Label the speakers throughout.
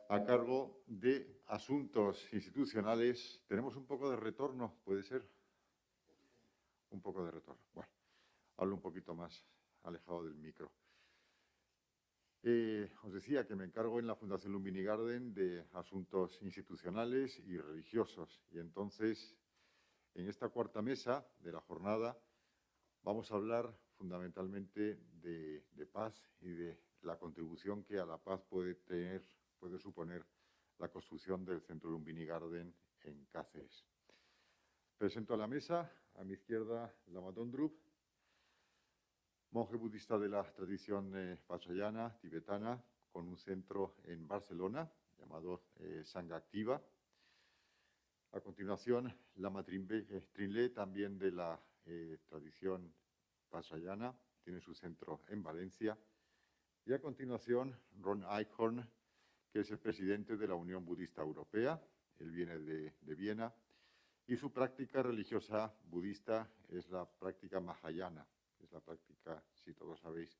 Speaker 1: a cargo de asuntos institucionales. ¿Tenemos un poco de retorno? ¿Puede ser? Un poco de retorno. Bueno, hablo un poquito más alejado del micro. Os decía que me encargo en la Fundación Lumbini Garden de asuntos institucionales y religiosos. Y entonces, en esta cuarta mesa de la jornada, vamos a hablar fundamentalmente de paz y de la contribución que a la paz puede suponer la construcción del Centro Lumbini Garden en Cáceres. Presento a la mesa, a mi izquierda, Lama Dondrup, monje budista de la tradición vajrayana tibetana, con un centro en Barcelona llamado Sangha Activa. A continuación, Lama Trinlé, también de la tradición vajrayana, tiene su centro en Valencia. Y a continuación, Ron Eichhorn, que es el presidente de la Unión Budista Europea. Él viene de Viena. Y su práctica religiosa budista es la práctica Mahayana, que es la práctica, si todos sabéis,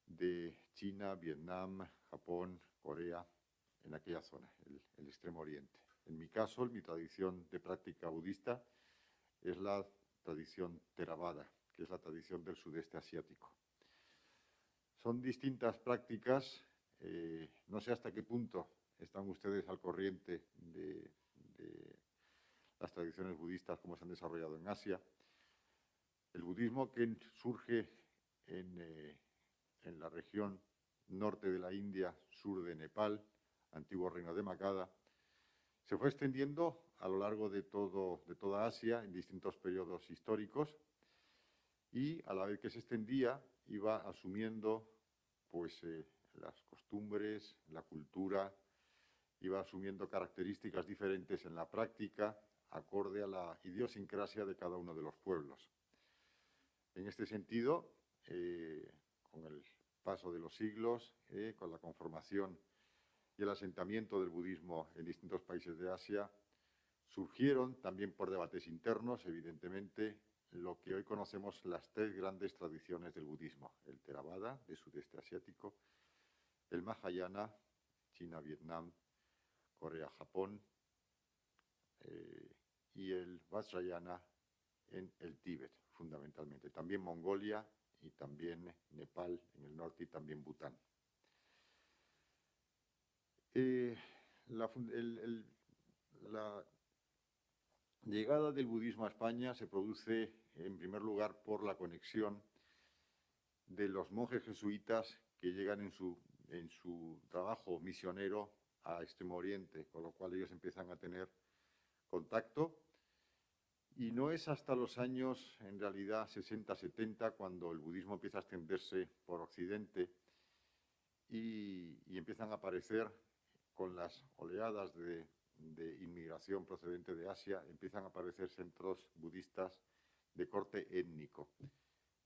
Speaker 1: de China, Vietnam, Japón, Corea, en aquella zona, el Extremo Oriente. En mi caso, mi tradición de práctica budista es la tradición Theravada, que es la tradición del sudeste asiático. Son distintas prácticas, no sé hasta qué punto están ustedes al corriente de las tradiciones budistas, cómo se han desarrollado en Asia. El budismo que surge en la región norte de la India, sur de Nepal, antiguo reino de Magadha, se fue extendiendo a lo largo de toda Asia en distintos periodos históricos y a la vez que se extendía iba asumiendo pues, las costumbres, la cultura, iba asumiendo características diferentes en la práctica acorde a la idiosincrasia de cada uno de los pueblos. En este sentido, con el paso de los siglos, con la conformación y el asentamiento del budismo en distintos países de Asia, surgieron, también por debates internos, evidentemente, lo que hoy conocemos las tres grandes tradiciones del budismo: el Theravada, de sudeste asiático, el Mahayana, China, Vietnam, Corea, Japón, y el Vajrayana en el Tíbet, fundamentalmente. También Mongolia y también Nepal en el norte y también Bután. La llegada del budismo a España se produce, en primer lugar, por la conexión de los monjes jesuitas que llegan en su trabajo misionero a Extremo Oriente, con lo cual ellos empiezan a tener contacto. Y no es hasta los años, en realidad, 60-70, cuando el budismo empieza a extenderse por Occidente y empiezan a aparecer, con las oleadas de inmigración procedente de Asia, empiezan a aparecer centros budistas de corte étnico.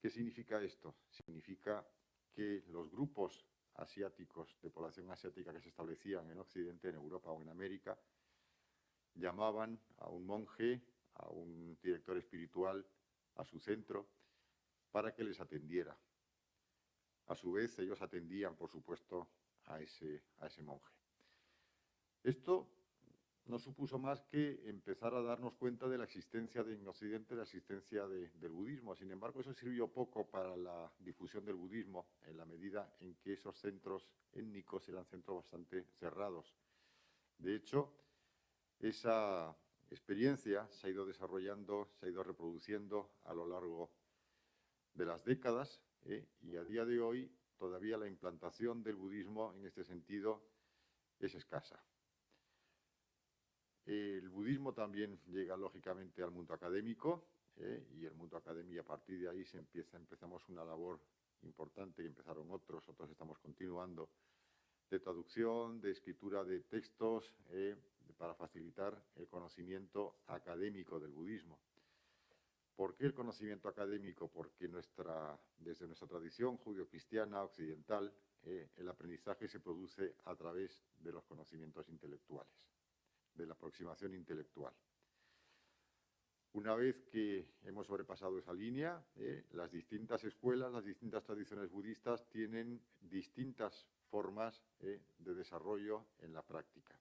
Speaker 1: ¿Qué significa esto? Significa que los grupos asiáticos, de población asiática que se establecían en Occidente, en Europa o en América, llamaban a un monje, a un director espiritual, a su centro, para que les atendiera. A su vez, ellos atendían, por supuesto, a ese monje. Esto no supuso más que empezar a darnos cuenta de la existencia en Occidente, la existencia del budismo. Sin embargo, eso sirvió poco para la difusión del budismo, en la medida en que esos centros étnicos eran centros bastante cerrados. De hecho, esa experiencia se ha ido desarrollando, se ha ido reproduciendo a lo largo de las décadas, y a día de hoy todavía la implantación del budismo en este sentido es escasa. El budismo también llega lógicamente al mundo académico, y el mundo académico, a partir de ahí empezamos una labor importante que empezaron otros estamos continuando, de traducción, de escritura de textos, para facilitar el conocimiento académico del budismo. ¿Por qué el conocimiento académico? Porque desde nuestra tradición judio-cristiana occidental, el aprendizaje se produce a través de los conocimientos intelectuales, de la aproximación intelectual. Una vez que hemos sobrepasado esa línea, las distintas escuelas, las distintas tradiciones budistas tienen distintas formas de desarrollo en la práctica.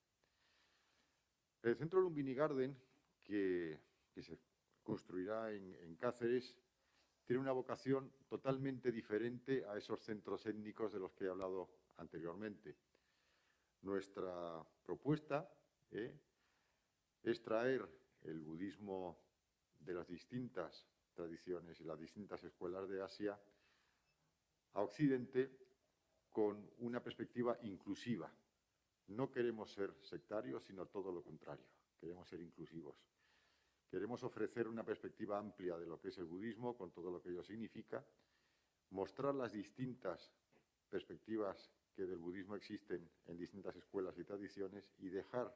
Speaker 1: El Centro Lumbini Garden, que se construirá en Cáceres, tiene una vocación totalmente diferente a esos centros étnicos de los que he hablado anteriormente. Nuestra propuesta es traer el budismo de las distintas tradiciones y las distintas escuelas de Asia a Occidente con una perspectiva inclusiva. No queremos ser sectarios, sino todo lo contrario. Queremos ser inclusivos. Queremos ofrecer una perspectiva amplia de lo que es el budismo, con todo lo que ello significa, mostrar las distintas perspectivas que del budismo existen en distintas escuelas y tradiciones y dejar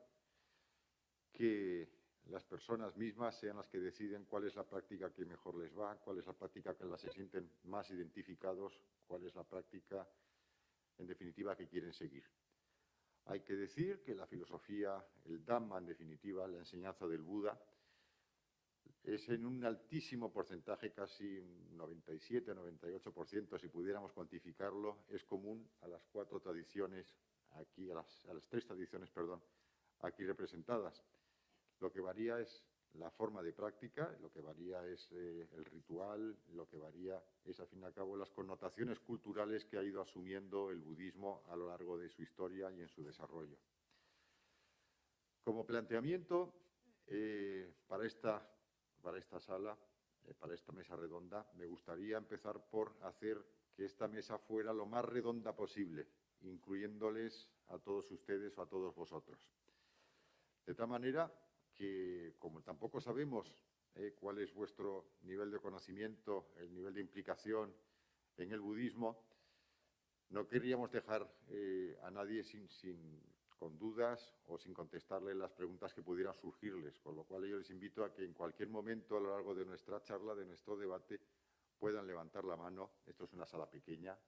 Speaker 1: que las personas mismas sean las que deciden cuál es la práctica que mejor les va, cuál es la práctica con la que se sienten más identificados, cuál es la práctica, en definitiva, que quieren seguir. Hay que decir que la filosofía, el Dhamma, en definitiva, la enseñanza del Buda, es en un altísimo porcentaje, casi un 97-98%, si pudiéramos cuantificarlo, es común a las cuatro tradiciones, aquí, a las tres tradiciones, perdón, aquí representadas. Lo que varía es la forma de práctica, lo que varía es el ritual, lo que varía es, al fin y al cabo, las connotaciones culturales que ha ido asumiendo el budismo a lo largo de su historia y en su desarrollo. Como planteamiento, para esta sala, para esta mesa redonda, me gustaría empezar por hacer que esta mesa fuera lo más redonda posible, incluyéndoles a todos ustedes o a todos vosotros. De tal manera que, como tampoco sabemos cuál es vuestro nivel de conocimiento, el nivel de implicación en el budismo, no querríamos dejar a nadie con dudas o sin contestarle las preguntas que pudieran surgirles, con lo cual yo les invito a que en cualquier momento a lo largo de nuestra charla, de nuestro debate, puedan levantar la mano, esto es una sala pequeña,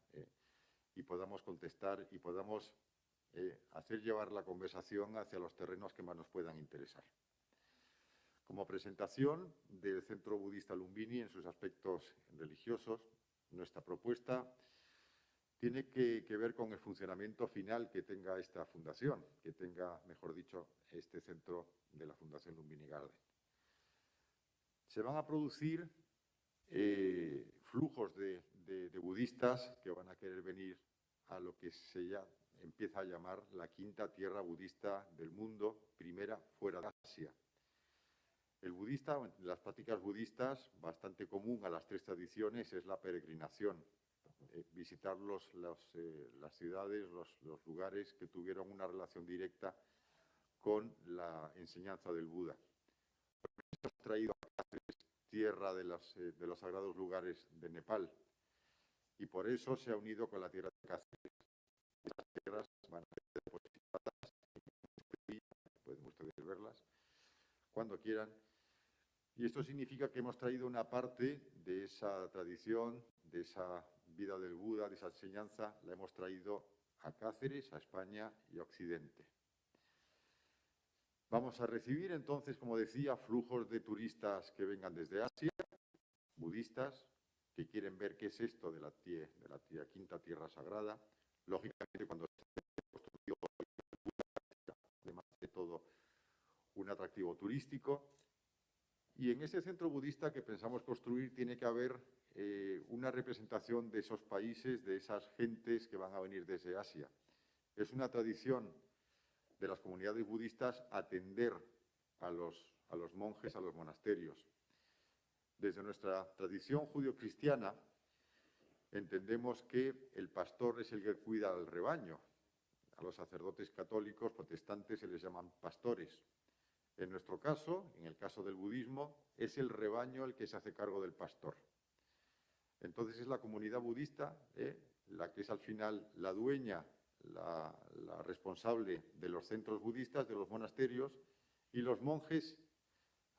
Speaker 1: y podamos contestar y podamos hacer llevar la conversación hacia los terrenos que más nos puedan interesar. Como presentación del Centro Budista Lumbini en sus aspectos religiosos, nuestra propuesta tiene que ver con el funcionamiento final que tenga esta fundación, que tenga, mejor dicho, este centro de la Fundación Lumbini Garden. Se van a producir flujos de budistas que van a querer venir a lo que se empieza a llamar la quinta tierra budista del mundo, primera fuera de Asia. El budista, las prácticas budistas, bastante común a las tres tradiciones, es la peregrinación. Visitar las ciudades, los lugares que tuvieron una relación directa con la enseñanza del Buda. Hemos traído a Cáceres tierra de los sagrados lugares de Nepal y por eso se ha unido con la tierra de Cáceres. Estas tierras van a ser depositadas en pueden ustedes verlas cuando quieran. Y esto significa que hemos traído una parte de esa tradición, de esa vida del Buda, de esa enseñanza, la hemos traído a Cáceres, a España y a Occidente. Vamos a recibir entonces, como decía, flujos de turistas que vengan desde Asia, budistas, que quieren ver qué es esto de la quinta tierra sagrada. Lógicamente, cuando se ha construido, además de todo, un atractivo turístico. Y en ese centro budista que pensamos construir tiene que haber una representación de esos países, de esas gentes que van a venir desde Asia. Es una tradición de las comunidades budistas atender a los monjes, a los monasterios. Desde nuestra tradición judio-cristiana entendemos que el pastor es el que cuida al rebaño. A los sacerdotes católicos, protestantes, se les llaman pastores. En nuestro caso, en el caso del budismo, es el rebaño el que se hace cargo del pastor. Entonces es la comunidad budista la que es al final la dueña, la responsable de los centros budistas, de los monasterios, y los monjes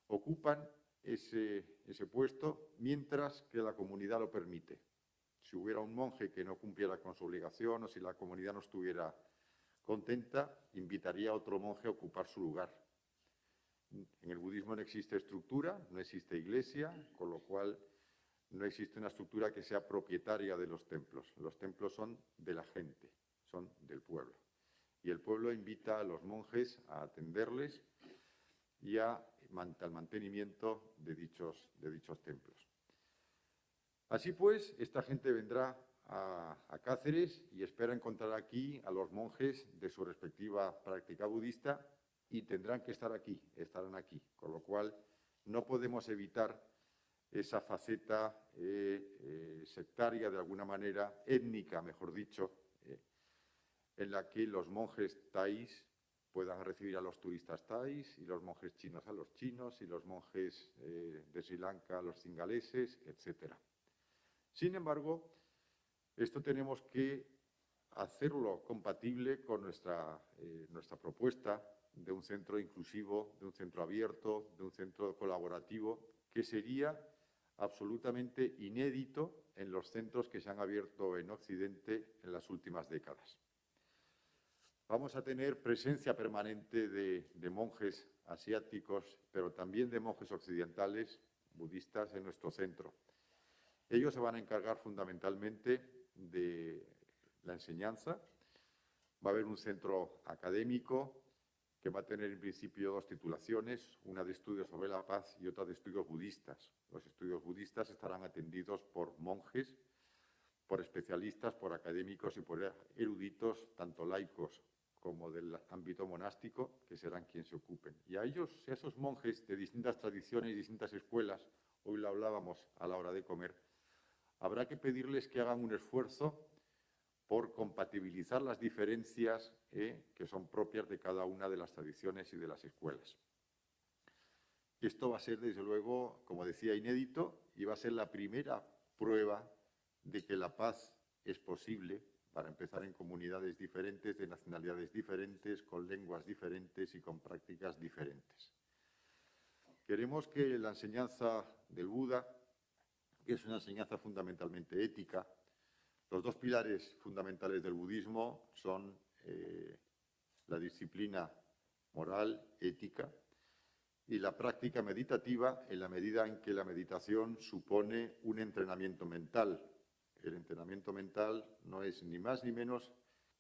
Speaker 1: ocupan ese puesto mientras que la comunidad lo permite. Si hubiera un monje que no cumpliera con su obligación o si la comunidad no estuviera contenta, invitaría a otro monje a ocupar su lugar. En el budismo no existe estructura, no existe iglesia, con lo cual no existe una estructura que sea propietaria de los templos. Los templos son de la gente, son del pueblo. Y el pueblo invita a los monjes a atenderles y al mantenimiento de dichos templos. Así pues, esta gente vendrá a Cáceres y espera encontrar aquí a los monjes de su respectiva práctica budista y tendrán que estar aquí, estarán aquí, con lo cual no podemos evitar esa faceta sectaria, de alguna manera, étnica, mejor dicho, en la que los monjes taís puedan recibir a los turistas taís y los monjes chinos a los chinos y los monjes de Sri Lanka a los cingaleses, etc. Sin embargo, esto tenemos que hacerlo compatible con nuestra propuesta de un centro inclusivo, de un centro abierto, de un centro colaborativo, que sería absolutamente inédito en los centros que se han abierto en Occidente en las últimas décadas. Vamos a tener presencia permanente de monjes asiáticos, pero también de monjes occidentales, budistas, en nuestro centro. Ellos se van a encargar fundamentalmente de la enseñanza. Va a haber un centro académico que va a tener en principio 2 titulaciones, una de estudios sobre la paz y otra de estudios budistas. Los estudios budistas estarán atendidos por monjes, por especialistas, por académicos y por eruditos, tanto laicos como del ámbito monástico, que serán quienes se ocupen. Y a esos monjes de distintas tradiciones y distintas escuelas, hoy lo hablábamos a la hora de comer, habrá que pedirles que hagan un esfuerzo por compatibilizar las diferencias que son propias de cada una de las tradiciones y de las escuelas. Esto va a ser, desde luego, como decía, inédito y va a ser la primera prueba de que la paz es posible, para empezar, en comunidades diferentes, de nacionalidades diferentes, con lenguas diferentes y con prácticas diferentes. Queremos que la enseñanza del Buda, que es una enseñanza fundamentalmente ética, los 2 pilares fundamentales del budismo son la disciplina moral, ética, y la práctica meditativa, en la medida en que la meditación supone un entrenamiento mental. El entrenamiento mental no es ni más ni menos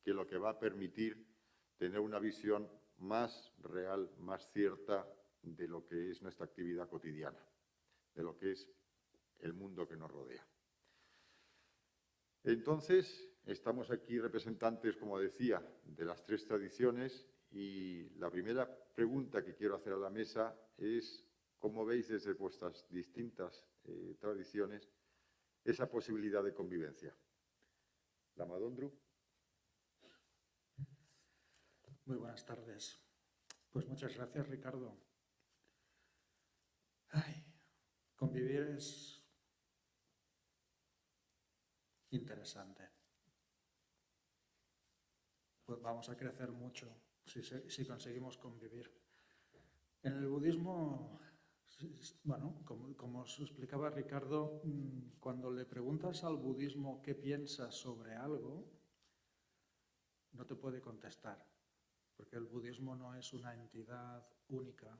Speaker 1: que lo que va a permitir tener una visión más real, más cierta de lo que es nuestra actividad cotidiana, de lo que es el mundo que nos rodea. Entonces, estamos aquí representantes, como decía, de las 3 tradiciones y la primera pregunta que quiero hacer a la mesa es cómo veis desde vuestras distintas tradiciones esa posibilidad de convivencia. Lama Dondru.
Speaker 2: Muy buenas tardes. Pues muchas gracias, Ricardo. Convivir es interesante. Pues vamos a crecer mucho si conseguimos convivir. En el budismo, bueno, como os explicaba Ricardo, cuando le preguntas al budismo qué piensa sobre algo, no te puede contestar, porque el budismo no es una entidad única.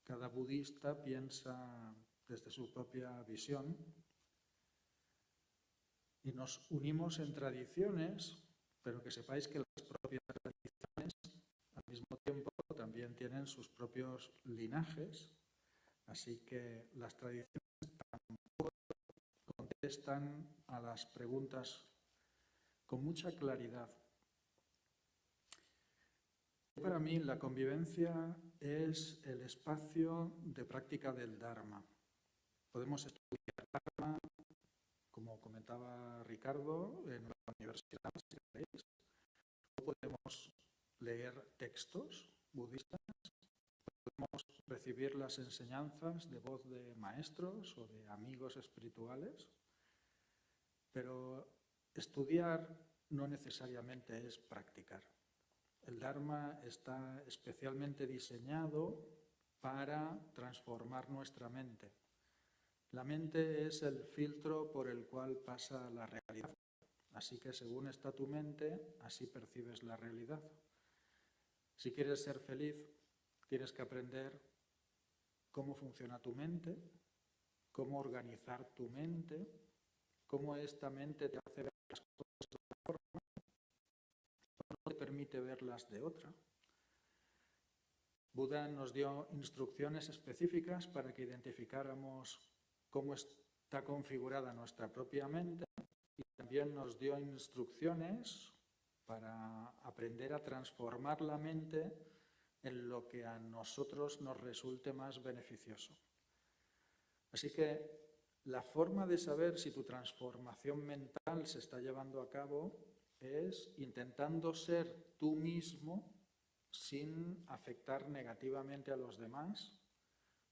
Speaker 2: Cada budista piensa desde su propia visión y nos unimos en tradiciones, pero que sepáis que las propias tradiciones al mismo tiempo también tienen sus propios linajes, así que las tradiciones tampoco contestan a las preguntas con mucha claridad. Para mí la convivencia es el espacio de práctica del Dharma. Podemos estudiar Dharma, como comentaba Ricardo, en la universidad, si queréis. Podemos leer textos budistas, podemos recibir las enseñanzas de voz de maestros o de amigos espirituales, pero estudiar no necesariamente es practicar. El Dharma está especialmente diseñado para transformar nuestra mente. La mente es el filtro por el cual pasa la realidad. Así que según está tu mente, así percibes la realidad. Si quieres ser feliz, Tienes que aprender cómo funciona tu mente, cómo organizar tu mente, cómo esta mente te hace ver las cosas de una forma, no te permite verlas de otra. Buda nos dio instrucciones específicas para que identificáramos cómo está configurada nuestra propia mente y también nos dio instrucciones para aprender a transformar la mente en lo que a nosotros nos resulte más beneficioso. Así que la forma de saber si tu transformación mental se está llevando a cabo es intentando ser tú mismo sin afectar negativamente a los demás,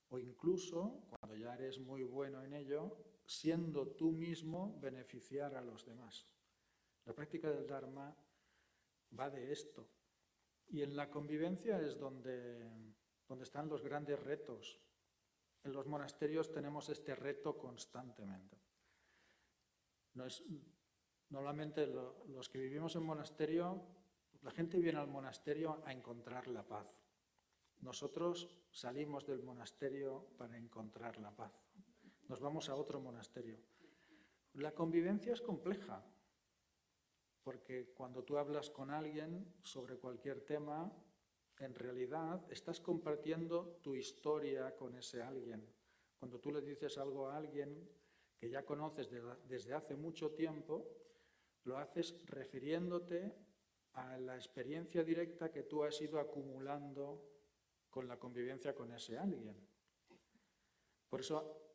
Speaker 2: o incluso, cuando ya eres muy bueno en ello, siendo tú mismo beneficiar a los demás. La práctica del Dharma va de esto. Y en la convivencia es donde están los grandes retos. En los monasterios tenemos este reto constantemente. Normalmente los que vivimos en monasterio, la gente viene al monasterio a encontrar la paz. Nosotros salimos del monasterio para encontrar la paz. Nos vamos a otro monasterio. La convivencia es compleja, porque cuando tú hablas con alguien sobre cualquier tema, en realidad estás compartiendo tu historia con ese alguien. Cuando tú le dices algo a alguien que ya conoces desde hace mucho tiempo, lo haces refiriéndote a la experiencia directa que tú has ido acumulando con la convivencia con ese alguien. Por eso,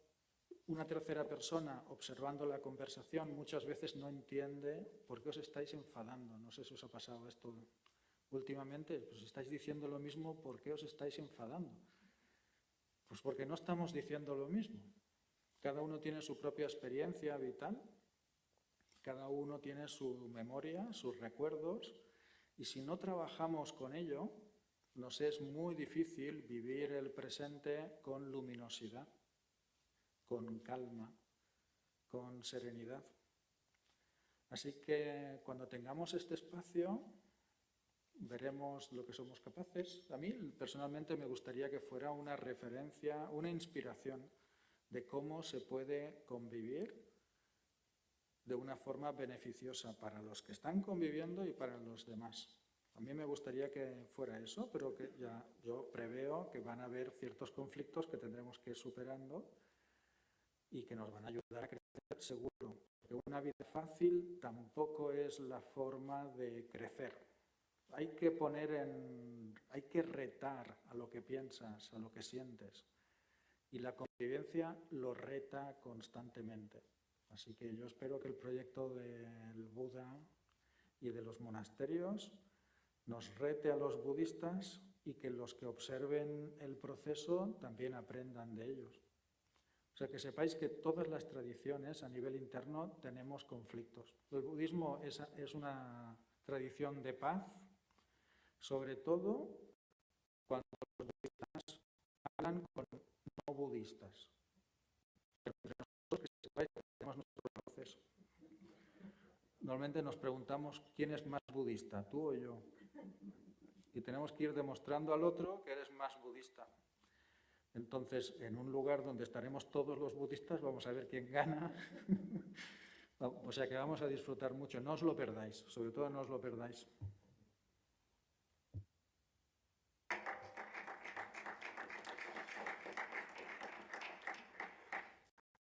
Speaker 2: una tercera persona observando la conversación muchas veces no entiende por qué os estáis enfadando. No sé si os ha pasado esto últimamente, pues estáis diciendo lo mismo, ¿por qué os estáis enfadando? Pues porque no estamos diciendo lo mismo. Cada uno tiene su propia experiencia vital, cada uno tiene su memoria, sus recuerdos, y si no trabajamos con ello, nos es muy difícil vivir el presente con luminosidad, con calma, con serenidad. Así que cuando tengamos este espacio, veremos lo que somos capaces. A mí personalmente me gustaría que fuera una referencia, una inspiración de cómo se puede convivir de una forma beneficiosa para los que están conviviendo y para los demás. A mí me gustaría que fuera eso, pero que ya yo preveo que van a haber ciertos conflictos que tendremos que ir superando y que nos van a ayudar a crecer seguro. Porque una vida fácil tampoco es la forma de crecer. Hay que retar a lo que piensas, a lo que sientes. Y la convivencia lo reta constantemente. Así que yo espero que el proyecto del Buda y de los monasterios nos rete a los budistas y que los que observen el proceso también aprendan de ellos. O sea, que sepáis que todas las tradiciones a nivel interno tenemos conflictos. El budismo es una tradición de paz, sobre todo cuando los budistas hablan con no budistas. Pero nosotros, que sepáis que tenemos nuestro proceso. Normalmente nos preguntamos quién es más budista, tú o yo. Y tenemos que ir demostrando al otro que eres más budista. Entonces, en un lugar donde estaremos todos los budistas, vamos a ver quién gana. O sea que vamos a disfrutar mucho. No os lo perdáis, sobre todo no os lo perdáis.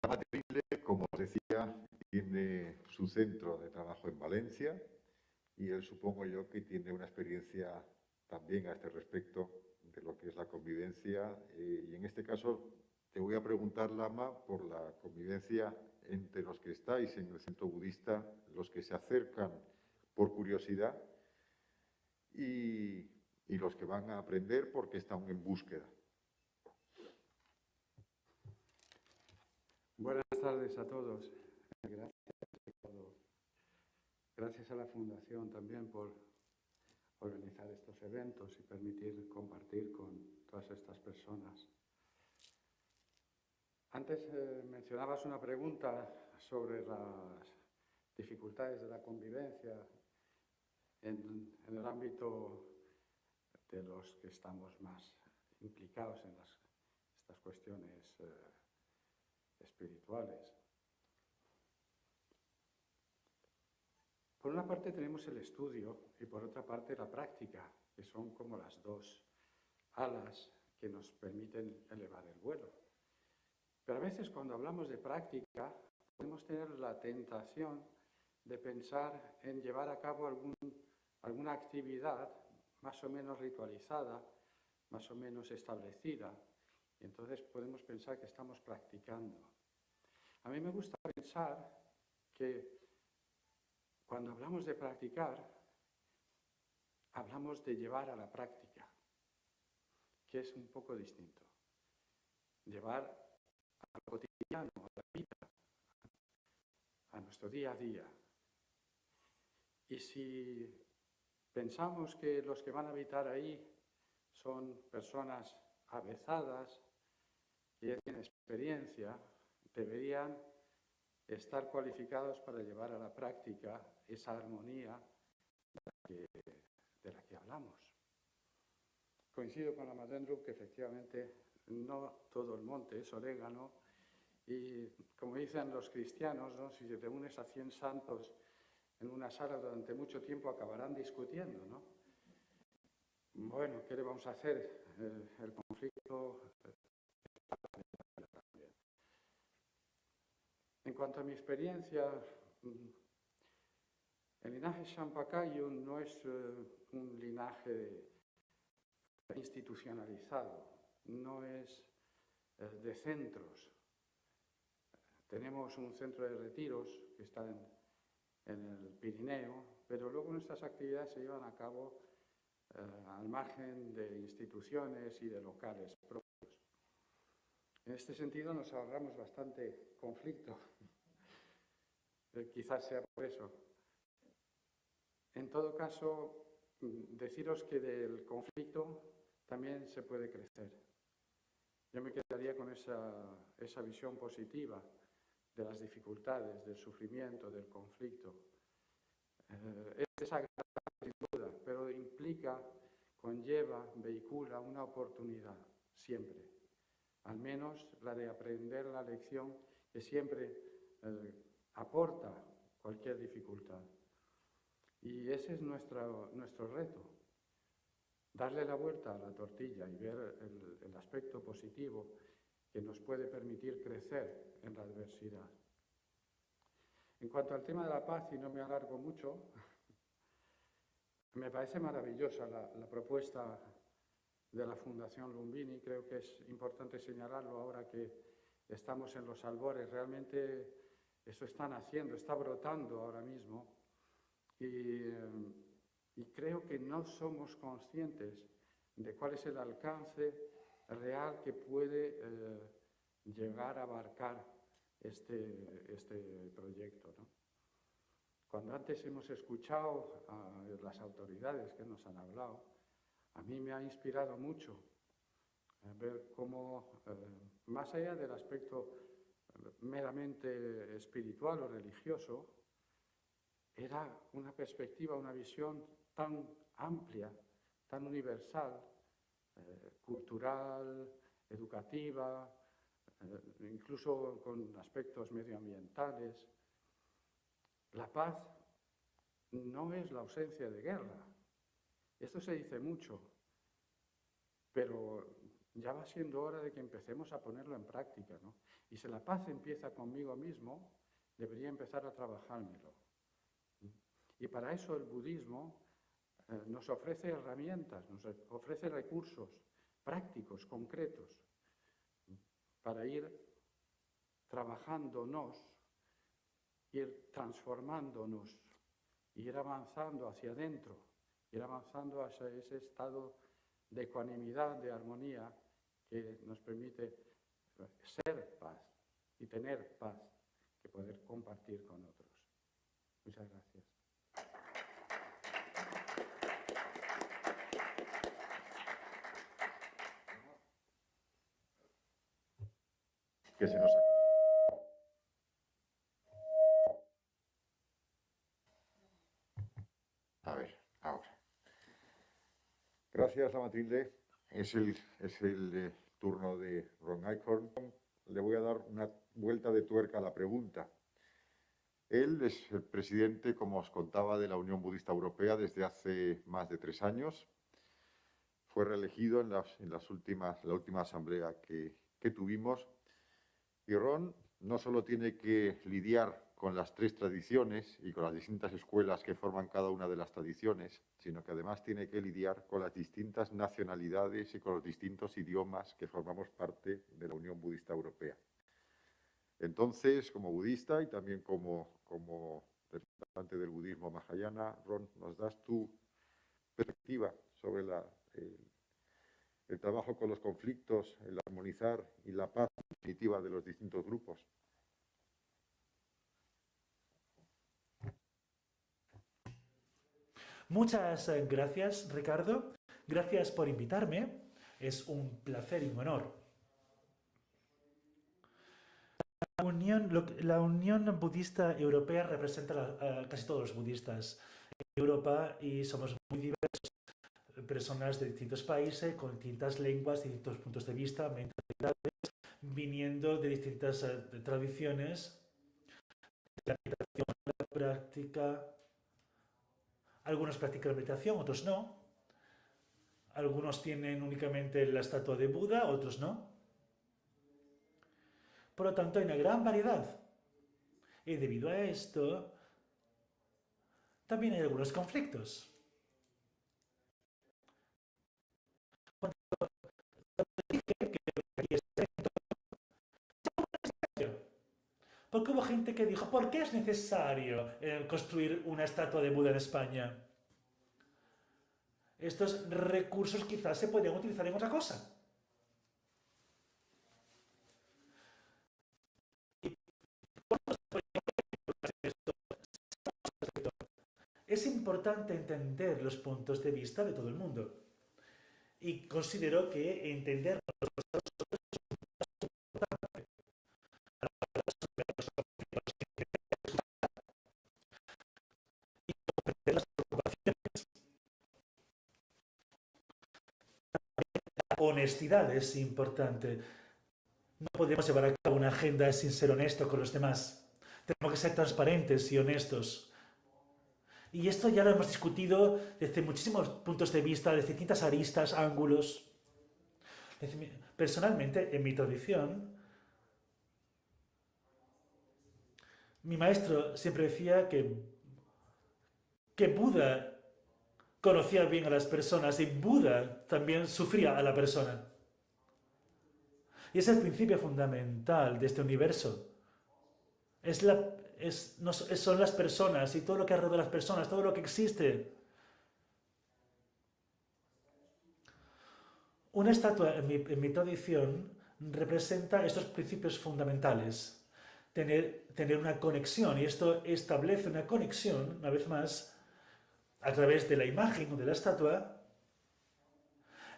Speaker 1: Matilde, como os decía, tiene su centro de trabajo en Valencia y él supongo yo que tiene una experiencia también a este respecto de lo que es la convivencia. Y en este caso te voy a preguntar, Lama, por la convivencia entre los que estáis en el centro budista, los que se acercan por curiosidad y los que van a aprender porque están en búsqueda.
Speaker 3: Buenas tardes a todos. Gracias, Ricardo. Gracias a la Fundación también por organizar estos eventos y permitir compartir con todas estas personas. Antes mencionabas una pregunta sobre las dificultades de la convivencia en el ámbito de los que estamos más implicados en estas cuestiones espirituales. Por una parte tenemos el estudio y por otra parte la práctica, que son como las dos alas que nos permiten elevar el vuelo. Pero a veces cuando hablamos de práctica podemos tener la tentación de pensar en llevar a cabo alguna actividad más o menos ritualizada, más o menos establecida, y entonces podemos pensar que estamos practicando. A mí me gusta pensar que cuando hablamos de practicar, hablamos de llevar a la práctica, que es un poco distinto. Llevar a lo cotidiano, a la vida, a nuestro día a día. Y si pensamos que los que van a habitar ahí son personas avezadas, que tienen experiencia, deberían estar cualificados para llevar a la práctica esa armonía de la que hablamos. Coincido con Amadendru que efectivamente no todo el monte es orégano y, como dicen los cristianos, ¿no?, si te unes a 100 santos en una sala durante mucho tiempo acabarán discutiendo, ¿no? Bueno, ¿qué le vamos a hacer? El conflicto también. En cuanto a mi experiencia, el linaje Champacayun no es un linaje institucionalizado, no es de centros. Tenemos un centro de retiros que está en el Pirineo, pero luego nuestras actividades se llevan a cabo al margen de instituciones y de locales propios. En este sentido nos ahorramos bastante conflicto, quizás sea por eso. En todo caso, deciros que del conflicto también se puede crecer. Yo me quedaría con esa visión positiva de las dificultades, del sufrimiento, del conflicto. Es desagradable, sin duda, pero implica, conlleva, vehicula una oportunidad, siempre. Al menos la de aprender la lección que siempre aporta cualquier dificultad. Y ese es nuestro reto, darle la vuelta a la tortilla y ver el aspecto positivo que nos puede permitir crecer en la adversidad. En cuanto al tema de la paz, y no me alargo mucho, me parece maravillosa la propuesta de la Fundación Lumbini. Creo que es importante señalarlo ahora que estamos en los albores. Realmente eso está naciendo, está brotando ahora mismo. Y creo que no somos conscientes de cuál es el alcance real que puede llegar a abarcar este proyecto, ¿no? Cuando antes hemos escuchado a las autoridades que nos han hablado, a mí me ha inspirado mucho ver cómo, más allá del aspecto meramente espiritual o religioso, era una perspectiva, una visión tan amplia, tan universal, cultural, educativa, incluso con aspectos medioambientales. La paz no es la ausencia de guerra. Esto se dice mucho, pero ya va siendo hora de que empecemos a ponerlo en práctica, ¿no? Y si la paz empieza conmigo mismo, debería empezar a trabajármelo. Y para eso el budismo nos ofrece herramientas, nos ofrece recursos prácticos, concretos, para ir trabajándonos, ir transformándonos, ir avanzando hacia adentro, ir avanzando hacia ese estado de ecuanimidad, de armonía, que nos permite ser paz y tener paz que poder compartir con otros. Muchas gracias.
Speaker 1: Que se nos A ver, ahora. Gracias, la Matilde. es el turno de Ron Eichhorn. Le voy a dar una vuelta de tuerca a la pregunta. Él es el presidente, como os contaba, de la Unión Budista Europea desde hace más de 3 años. Fue reelegido en la última asamblea que tuvimos. Y Ron no solo tiene que lidiar con las 3 tradiciones y con las distintas escuelas que forman cada una de las tradiciones, sino que además tiene que lidiar con las distintas nacionalidades y con los distintos idiomas que formamos parte de la Unión Budista Europea. Entonces, como budista y también como representante del budismo mahayana, Ron, ¿nos das tu perspectiva sobre el trabajo con los conflictos, el armonizar y la paz definitiva de los distintos grupos?
Speaker 4: Muchas gracias, Ricardo. Gracias por invitarme. Es un placer y un honor. La Unión Budista Europea representa a casi todos los budistas en Europa y somos muy diversos, personas de distintos países, con distintas lenguas, distintos puntos de vista, mentalidades, viniendo de distintas tradiciones, la meditación, la práctica. Algunos practican la meditación, otros no. Algunos tienen únicamente la estatua de Buda, otros no. Por lo tanto, hay una gran variedad. Y debido a esto, también hay algunos conflictos. Cuando dije que quería este evento, porque hubo gente que dijo, ¿por qué es necesario construir una estatua de Buda en España? Estos recursos quizás se podrían utilizar en otra cosa. Es importante entender los puntos de vista de todo el mundo. Y considero que entender los honestidad es importante. No podemos llevar a cabo una agenda sin ser honesto con los demás. Tenemos que ser transparentes y honestos. Y esto ya lo hemos discutido desde muchísimos puntos de vista, desde distintas aristas, ángulos. Personalmente, en mi tradición, mi maestro siempre decía que Buda conocía bien a las personas y Buda también sufría a la persona. Y es el principio fundamental de este universo. Son las personas y todo lo que alrededor de las personas, todo lo que existe. Una estatua en mi tradición representa estos principios fundamentales. Tener una conexión, y esto establece una conexión, una vez más, a través de la imagen o de la estatua.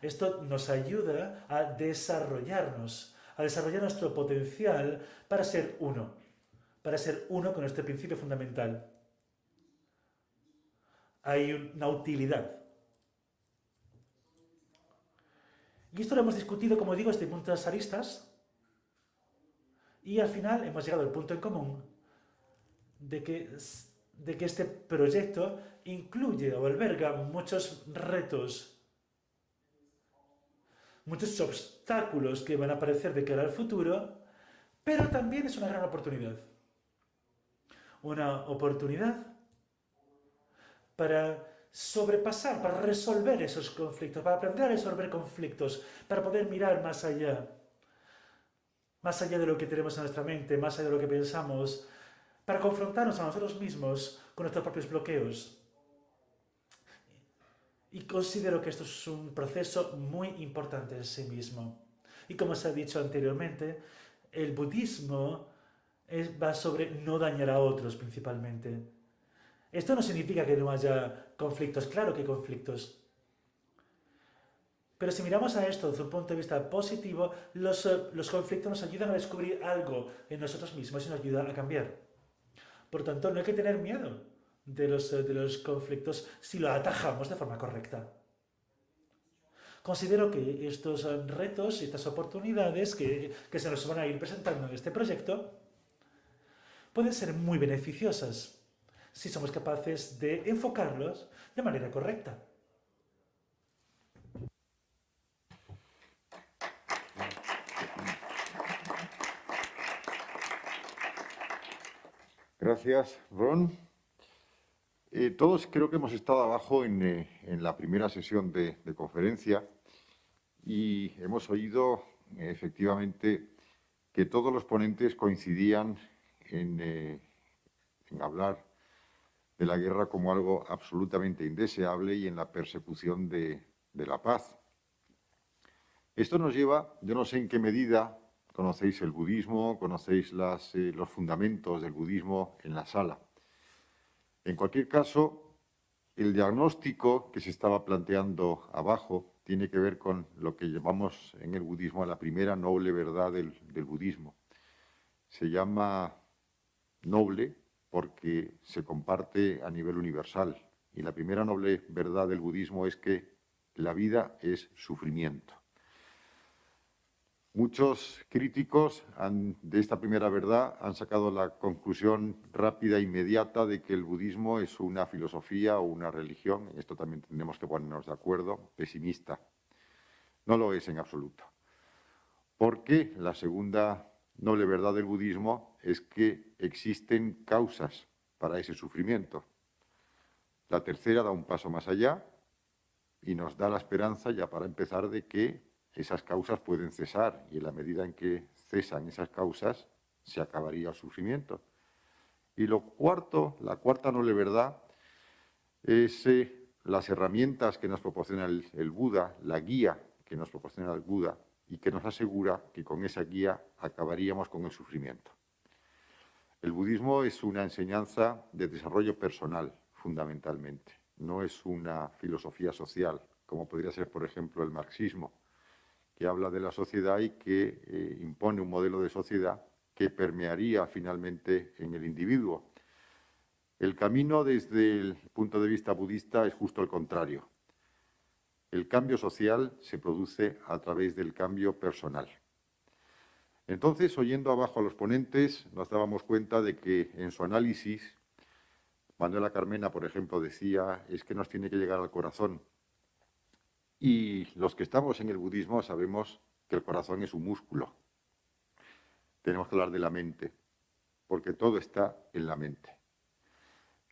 Speaker 4: Esto nos ayuda a desarrollar nuestro potencial para ser uno con nuestro principio fundamental. Hay una utilidad. Y esto lo hemos discutido, como digo, desde puntos aristas, y al final hemos llegado al punto en común de que este proyecto incluye o alberga muchos retos, muchos obstáculos que van a aparecer de cara al futuro, pero también es una gran oportunidad. Una oportunidad para sobrepasar, para resolver esos conflictos, para aprender a resolver conflictos, para poder mirar más allá de lo que tenemos en nuestra mente, más allá de lo que pensamos, para confrontarnos a nosotros mismos con nuestros propios bloqueos. Y considero que esto es un proceso muy importante en sí mismo. Y como se ha dicho anteriormente, el budismo va sobre no dañar a otros principalmente. Esto no significa que no haya conflictos, claro que hay conflictos. Pero si miramos a esto desde un punto de vista positivo, los conflictos nos ayudan a descubrir algo en nosotros mismos y nos ayudan a cambiar. Por tanto, no hay que tener miedo de los conflictos si lo atajamos de forma correcta. Considero que estos retos y estas oportunidades que se nos van a ir presentando en este proyecto pueden ser muy beneficiosas si somos capaces de enfocarlos de manera correcta.
Speaker 1: Gracias, Ron. Todos creo que hemos estado abajo en la primera sesión de conferencia y hemos oído efectivamente que todos los ponentes coincidían en hablar de la guerra como algo absolutamente indeseable y en la persecución de la paz. Esto nos lleva, yo no sé en qué medida conocéis el budismo, conocéis los fundamentos del budismo en la sala. En cualquier caso, el diagnóstico que se estaba planteando abajo tiene que ver con lo que llamamos en el budismo la primera noble verdad del budismo. Se llama noble porque se comparte a nivel universal. Y la primera noble verdad del budismo es que la vida es sufrimiento. Muchos críticos de esta primera verdad han sacado la conclusión rápida e inmediata de que el budismo es una filosofía o una religión, esto también tendremos que ponernos de acuerdo, pesimista. No lo es en absoluto. Porque la segunda noble verdad del budismo es que existen causas para ese sufrimiento. La tercera da un paso más allá y nos da la esperanza, ya para empezar, de que esas causas pueden cesar y en la medida en que cesan esas causas se acabaría el sufrimiento. Y la cuarta noble verdad es las herramientas que nos proporciona el Buda, la guía que nos proporciona el Buda y que nos asegura que con esa guía acabaríamos con el sufrimiento. El budismo es una enseñanza de desarrollo personal, fundamentalmente. No es una filosofía social, como podría ser, por ejemplo, el marxismo, que habla de la sociedad y que impone un modelo de sociedad que permearía finalmente en el individuo. El camino desde el punto de vista budista es justo el contrario. El cambio social se produce a través del cambio personal. Entonces, oyendo abajo a los ponentes, nos dábamos cuenta de que en su análisis, Manuela Carmena, por ejemplo, decía, es que nos tiene que llegar al corazón. Y los que estamos en el budismo sabemos que el corazón es un músculo. Tenemos que hablar de la mente, porque todo está en la mente.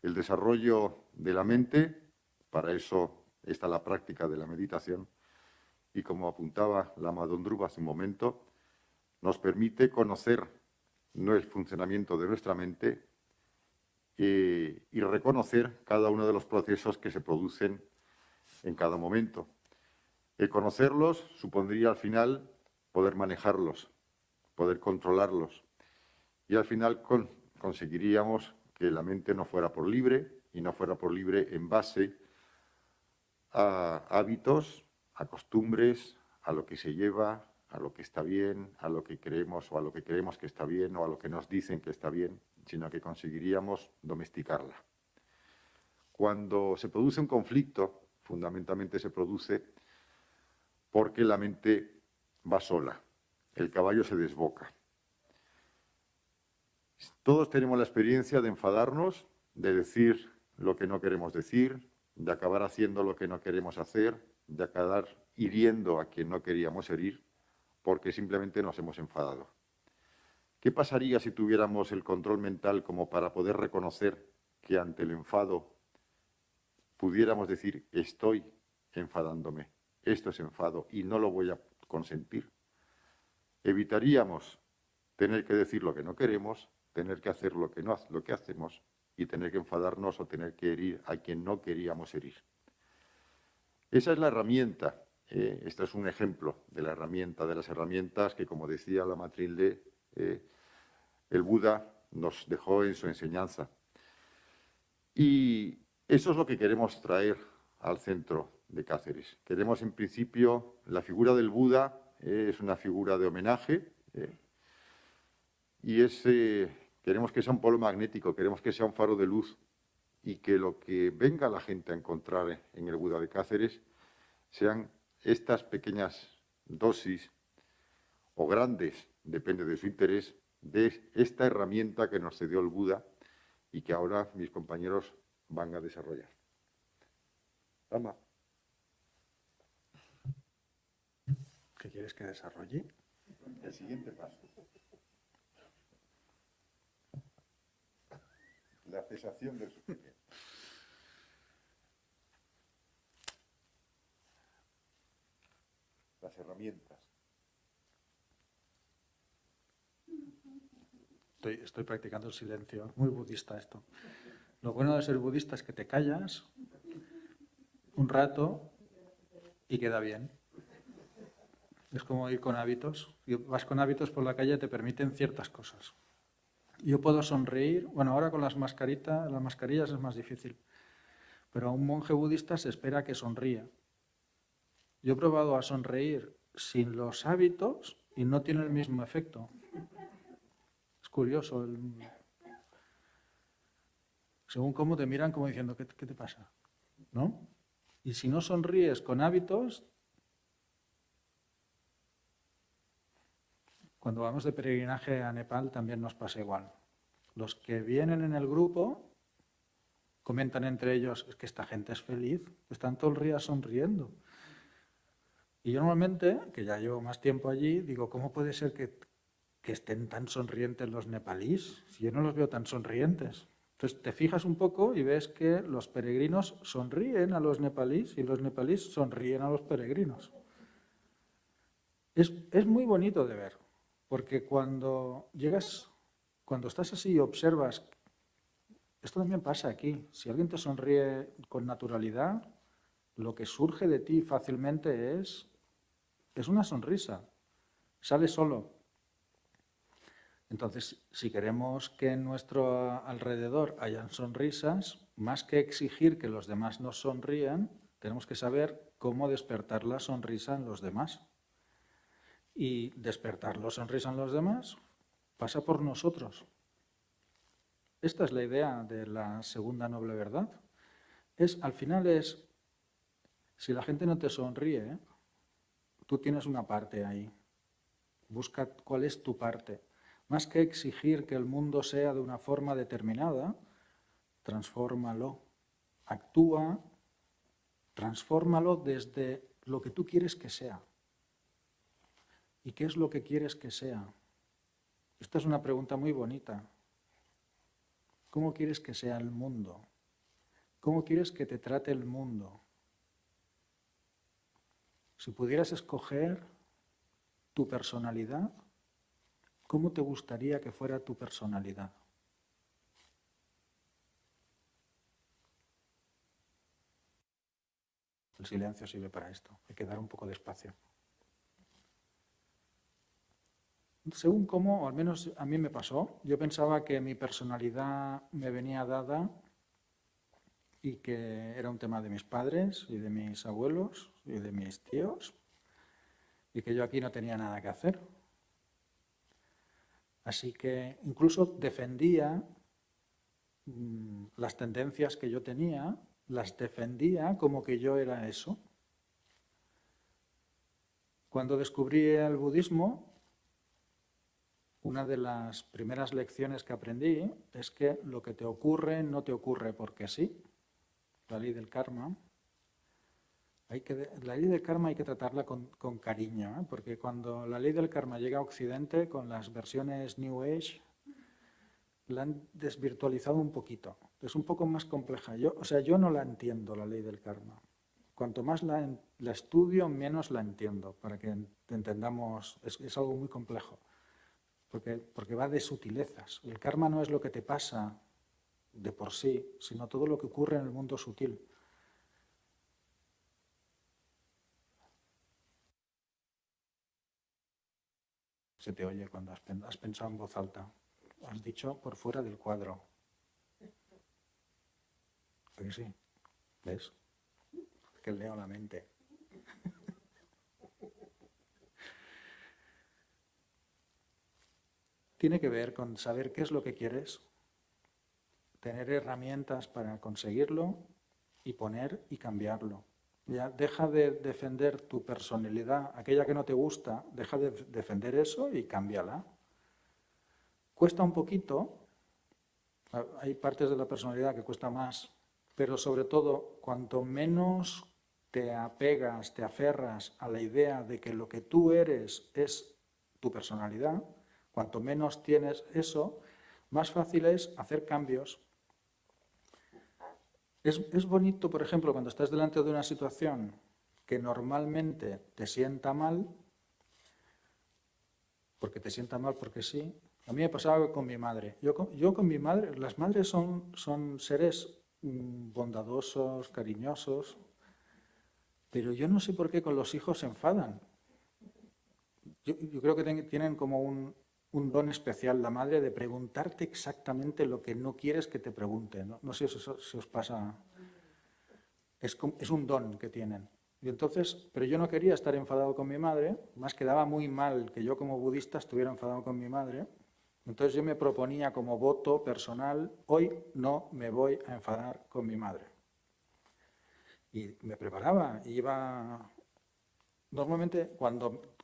Speaker 1: El desarrollo de la mente, para eso está la práctica de la meditación, y como apuntaba Lama Dondruba hace un momento, nos permite conocer el funcionamiento de nuestra mente y reconocer cada uno de los procesos que se producen en cada momento. El conocerlos supondría al final poder manejarlos, poder controlarlos. Y al final conseguiríamos que la mente no fuera por libre y no fuera por libre en base a hábitos, a costumbres, a lo que se lleva, a lo que está bien, a lo que creemos o a lo que creemos que está bien o a lo que nos dicen que está bien, sino que conseguiríamos domesticarla. Cuando se produce un conflicto, fundamentalmente se produce porque la mente va sola, el caballo se desboca. Todos tenemos la experiencia de enfadarnos, de decir lo que no queremos decir, de acabar haciendo lo que no queremos hacer, de acabar hiriendo a quien no queríamos herir, porque simplemente nos hemos enfadado. ¿Qué pasaría si tuviéramos el control mental como para poder reconocer que ante el enfado pudiéramos decir, estoy enfadándome, esto es enfado y no lo voy a consentir? Evitaríamos tener que decir lo que no queremos, tener que hacer lo que hacemos y tener que enfadarnos o tener que herir a quien no queríamos herir. Esa es la herramienta. Este es un ejemplo de la herramienta, de las herramientas que, como decía Lama Trinley, el Buda nos dejó en su enseñanza. Y eso es lo que queremos traer al centro de Cáceres. Queremos, en principio, la figura del Buda es una figura de homenaje y queremos que sea un polo magnético, queremos que sea un faro de luz y que lo que venga la gente a encontrar en el Buda de Cáceres sean estas pequeñas dosis, o grandes, depende de su interés, de esta herramienta que nos cedió el Buda y que ahora mis compañeros van a desarrollar. Rama.
Speaker 2: ¿Qué quieres que desarrolle?
Speaker 1: El siguiente paso. La cesación del sufrimiento. Las herramientas.
Speaker 2: Estoy practicando el silencio. Muy budista esto. Lo bueno de ser budista es que te callas un rato y queda bien. Es como ir con hábitos. Y vas con hábitos por la calle, te permiten ciertas cosas. Yo puedo sonreír. Bueno, ahora con las mascarillas es más difícil. Pero a un monje budista se espera que sonría. Yo he probado a sonreír sin los hábitos y no tiene el mismo efecto. Es curioso. Según cómo te miran, como diciendo, ¿qué te pasa? ¿No? Y si no sonríes con hábitos, cuando vamos de peregrinaje a Nepal también nos pasa igual. Los que vienen en el grupo comentan entre ellos, es que esta gente es feliz, están todo el día sonriendo. Y yo normalmente, que ya llevo más tiempo allí, digo, ¿cómo puede ser que estén tan sonrientes los nepalíes? Si yo no los veo tan sonrientes. Entonces te fijas un poco y ves que los peregrinos sonríen a los nepalíes y los nepalíes sonríen a los peregrinos. Es muy bonito de ver, porque cuando estás así y observas, esto también pasa aquí, si alguien te sonríe con naturalidad, lo que surge de ti fácilmente es una sonrisa, sale solo. Entonces, si queremos que en nuestro alrededor hayan sonrisas, más que exigir que los demás nos sonrían, tenemos que saber cómo despertar la sonrisa en los demás. Y despertar la sonrisa en los demás pasa por nosotros. Esta es la idea de la segunda noble verdad. Al final es, si la gente no te sonríe, tú tienes una parte ahí. Busca cuál es tu parte. Más que exigir que el mundo sea de una forma determinada, transfórmalo. Actúa, transfórmalo desde lo que tú quieres que sea. ¿Y qué es lo que quieres que sea? Esta es una pregunta muy bonita. ¿Cómo quieres que sea el mundo? ¿Cómo quieres que te trate el mundo? Si pudieras escoger tu personalidad, ¿cómo te gustaría que fuera tu personalidad? El silencio sirve para esto. Hay que dar un poco de espacio. Según cómo, o al menos a mí me pasó, yo pensaba que mi personalidad me venía dada y que era un tema de mis padres y de mis abuelos y de mis tíos y que yo aquí no tenía nada que hacer. Así que incluso defendía las tendencias que yo tenía, las defendía como que yo era eso. Cuando descubrí el budismo, una de las primeras lecciones que aprendí es que lo que te ocurre no te ocurre porque sí. La ley del karma. La ley del karma hay que tratarla con cariño, porque cuando la ley del karma llega a Occidente, con las versiones New Age, la han desvirtualizado un poquito. Es un poco más compleja. Yo no la entiendo, la ley del karma. Cuanto más la estudio, menos la entiendo, para que entendamos. Es algo muy complejo, porque va de sutilezas. El karma no es lo que te pasa de por sí, sino todo lo que ocurre en el mundo sutil. Se te oye cuando has pensado en voz alta. Has dicho por fuera del cuadro. ¿A que sí? ¿Ves? Es que leo la mente. Tiene que ver con saber qué es lo que quieres, tener herramientas para conseguirlo y poner y cambiarlo. Ya, deja de defender tu personalidad, aquella que no te gusta, deja de defender eso y cámbiala. Cuesta un poquito, hay partes de la personalidad que cuesta más, pero sobre todo, cuanto menos te apegas, te aferras a la idea de que lo que tú eres es tu personalidad, cuanto menos tienes eso, más fácil es hacer cambios. Es bonito, por ejemplo, cuando estás delante de una situación que normalmente te sienta mal, porque sí. A mí me pasaba con mi madre. Yo con mi madre, las madres son seres bondadosos, cariñosos, pero yo no sé por qué con los hijos se enfadan. Yo creo que tienen como un don especial la madre de preguntarte exactamente lo que no quieres que te pregunte. No sé si os pasa. Es un don que tienen. Y entonces, pero yo no quería estar enfadado con mi madre, más quedaba muy mal que yo como budista estuviera enfadado con mi madre. Entonces yo me proponía como voto personal, hoy no me voy a enfadar con mi madre. Y me preparaba, iba. Normalmente,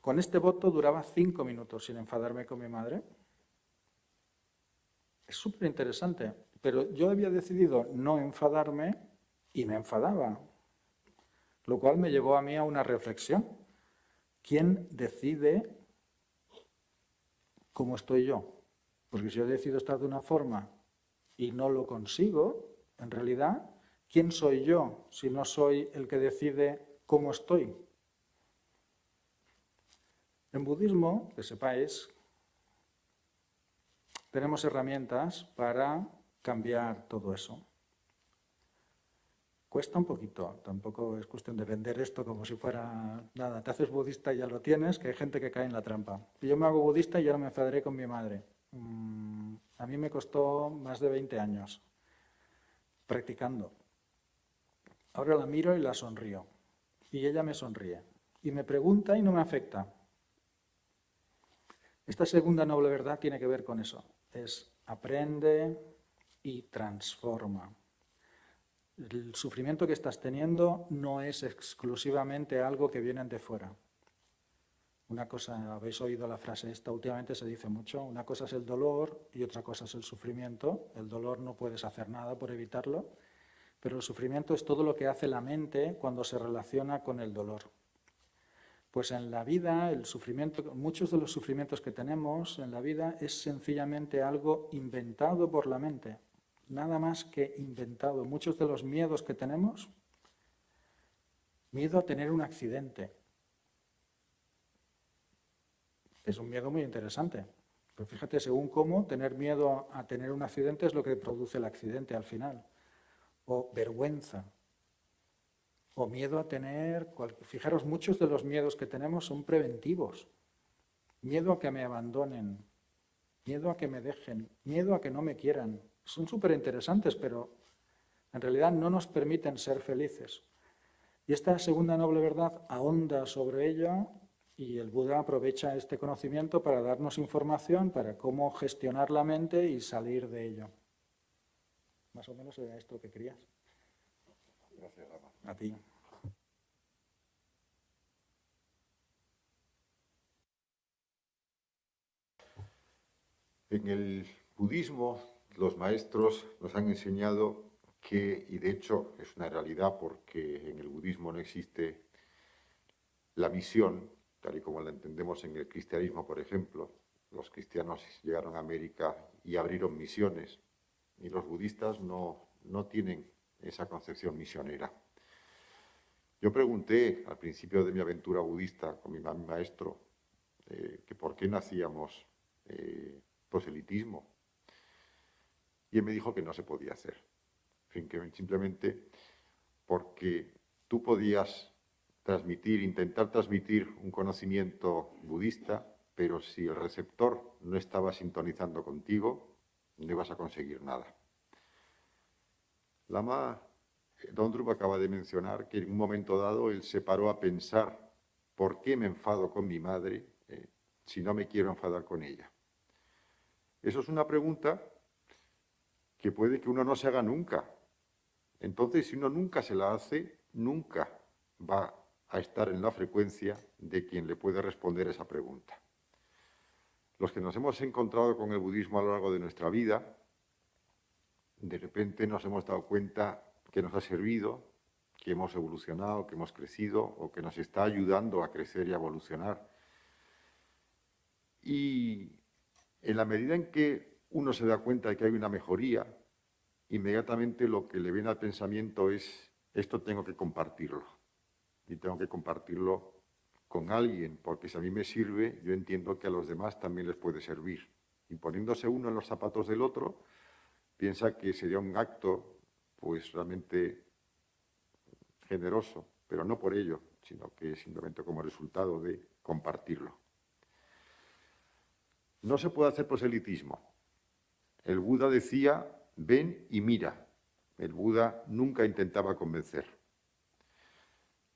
Speaker 2: con este voto duraba 5 minutos sin enfadarme con mi madre. Es súper interesante, pero yo había decidido no enfadarme y me enfadaba, lo cual me llevó a mí a una reflexión. ¿Quién decide cómo estoy yo? Porque si yo decido estar de una forma y no lo consigo, en realidad, ¿quién soy yo si no soy el que decide cómo estoy? En budismo, que sepáis, tenemos herramientas para cambiar todo eso. Cuesta un poquito, tampoco es cuestión de vender esto como si fuera nada, te haces budista y ya lo tienes, que hay gente que cae en la trampa. Yo me hago budista y ahora me enfadaré con mi madre. A mí me costó más de 20 años practicando. Ahora la miro y la sonrío. Y ella me sonríe. Y me pregunta y no me afecta. Esta segunda noble verdad tiene que ver con eso. Es aprende y transforma. El sufrimiento que estás teniendo no es exclusivamente algo que viene de fuera. Una cosa, habéis oído la frase esta, últimamente se dice mucho, una cosa es el dolor y otra cosa es el sufrimiento. El dolor no puedes hacer nada por evitarlo, pero el sufrimiento es todo lo que hace la mente cuando se relaciona con el dolor. Pues en la vida, el sufrimiento, muchos de los sufrimientos que tenemos en la vida es sencillamente algo inventado por la mente. Nada más que inventado. Muchos de los miedos que tenemos, miedo a tener un accidente. Es un miedo muy interesante. Pero fíjate, según cómo, tener miedo a tener un accidente es lo que produce el accidente al final. O vergüenza. O miedo a tener... Fijaros, muchos de los miedos que tenemos son preventivos. Miedo a que me abandonen. Miedo a que me dejen. Miedo a que no me quieran. Son súper interesantes, pero en realidad no nos permiten ser felices. Y esta segunda noble verdad ahonda sobre ello y el Buda aprovecha este conocimiento para darnos información para cómo gestionar la mente y salir de ello. Más o menos era esto que querías.
Speaker 1: Gracias, Lama.
Speaker 2: A ti.
Speaker 1: En el budismo, los maestros nos han enseñado que, y de hecho es una realidad porque en el budismo no existe la misión, tal y como la entendemos en el cristianismo, por ejemplo. Los cristianos llegaron a América y abrieron misiones, y los budistas no tienen esa concepción misionera. Yo pregunté al principio de mi aventura budista con mi maestro que por qué no hacíamos proselitismo. Y él me dijo que no se podía hacer. En fin, que simplemente porque tú podías intentar transmitir un conocimiento budista, pero si el receptor no estaba sintonizando contigo, no ibas a conseguir nada. Lama Dondrup acaba de mencionar que en un momento dado él se paró a pensar ¿por qué me enfado con mi madre si no me quiero enfadar con ella? Eso es una pregunta que puede que uno no se haga nunca. Entonces, si uno nunca se la hace, nunca va a estar en la frecuencia de quien le puede responder esa pregunta. Los que nos hemos encontrado con el budismo a lo largo de nuestra vida, de repente nos hemos dado cuenta que nos ha servido, que hemos evolucionado, que hemos crecido o que nos está ayudando a crecer y a evolucionar. Y en la medida en que uno se da cuenta de que hay una mejoría, inmediatamente lo que le viene al pensamiento es: esto tengo que compartirlo. Y tengo que compartirlo con alguien, porque si a mí me sirve, yo entiendo que a los demás también les puede servir. Y poniéndose uno en los zapatos del otro, piensa que sería un acto, pues, realmente generoso, pero no por ello, sino que simplemente como resultado de compartirlo. No se puede hacer proselitismo. El Buda decía: ven y mira. El Buda nunca intentaba convencer.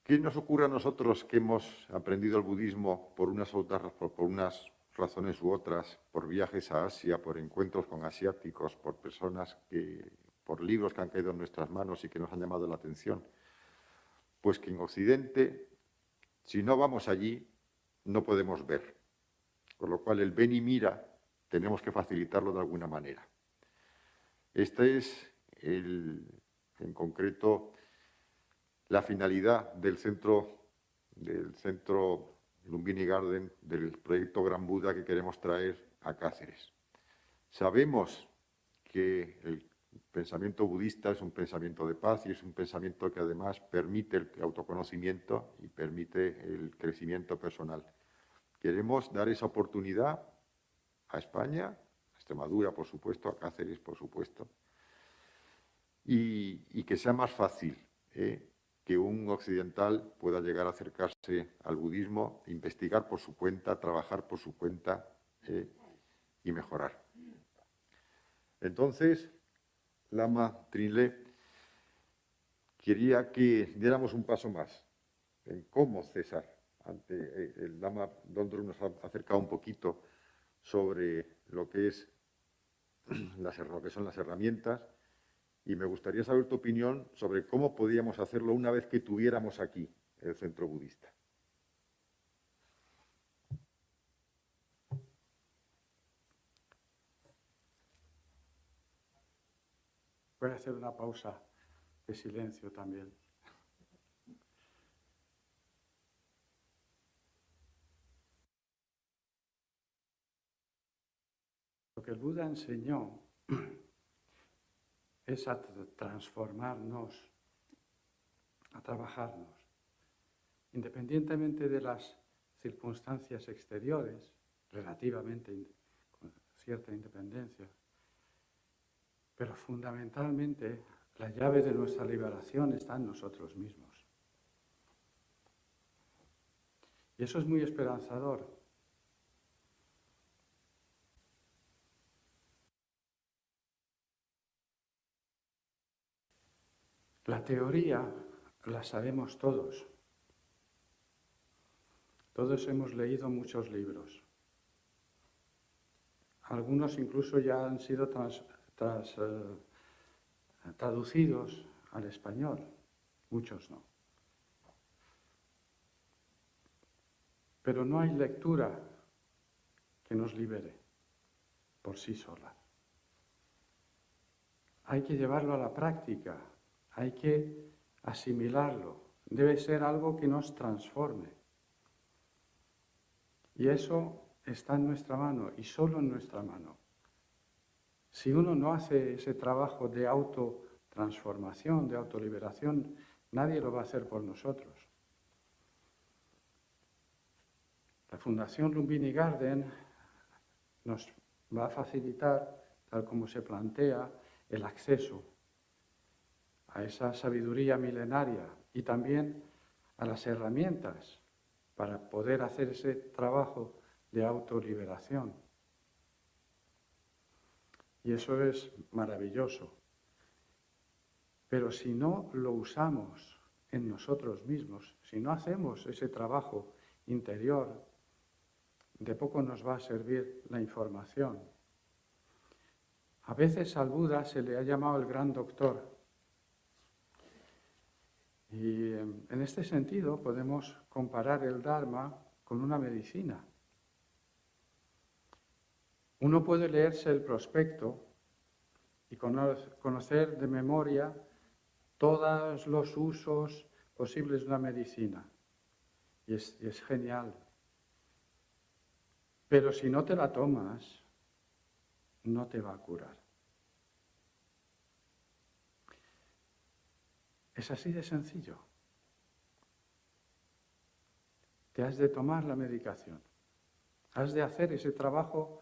Speaker 1: ¿Qué nos ocurre a nosotros que hemos aprendido el budismo por unas razones u otras, por viajes a Asia, por encuentros con asiáticos, por por libros que han caído en nuestras manos y que nos han llamado la atención? Pues que en Occidente, si no vamos allí, no podemos ver. Con lo cual, el ven y mira tenemos que facilitarlo de alguna manera. Esta es, en concreto, la finalidad del centro Lumbini Garden, del proyecto Gran Buda que queremos traer a Cáceres. Sabemos que el pensamiento budista es un pensamiento de paz y es un pensamiento que además permite el autoconocimiento y permite el crecimiento personal. Queremos dar esa oportunidad a España, a Extremadura, por supuesto, a Cáceres, por supuesto, y que sea más fácil que un occidental pueda llegar a acercarse al budismo, investigar por su cuenta, trabajar por su cuenta y mejorar. Entonces, Lama Trinlé quería que diéramos un paso más en cómo cesar. El Lama Dondro nos ha acercado un poquito sobre lo que son las herramientas, y me gustaría saber tu opinión sobre cómo podíamos hacerlo una vez que tuviéramos aquí el centro budista.
Speaker 3: Voy a hacer una pausa de silencio también. Lo que el Buda enseñó es a transformarnos, a trabajarnos, independientemente de las circunstancias exteriores, relativamente con cierta independencia, pero fundamentalmente la llave de nuestra liberación está en nosotros mismos. Y eso es muy esperanzador. La teoría la sabemos todos. Todos hemos leído muchos libros. Algunos incluso ya han sido traducidos al español, muchos no. Pero no hay lectura que nos libere por sí sola. Hay que llevarlo a la práctica, hay que asimilarlo, debe ser algo que nos transforme. Y eso está en nuestra mano y solo en nuestra mano. Si uno no hace ese trabajo de autotransformación, de autoliberación, nadie lo va a hacer por nosotros. La Fundación Lumbini Garden nos va a facilitar, tal como se plantea, el acceso a esa sabiduría milenaria y también a las herramientas para poder hacer ese trabajo de autoliberación. Y eso es maravilloso. Pero si no lo usamos en nosotros mismos, si no hacemos ese trabajo interior, de poco nos va a servir la información. A veces al Buda se le ha llamado el gran doctor. Y en este sentido podemos comparar el Dharma con una medicina. Uno puede leerse el prospecto y conocer de memoria todos los usos posibles de una medicina. Y es genial. Pero si no te la tomas, no te va a curar. Es así de sencillo. Te has de tomar la medicación. Has de hacer ese trabajo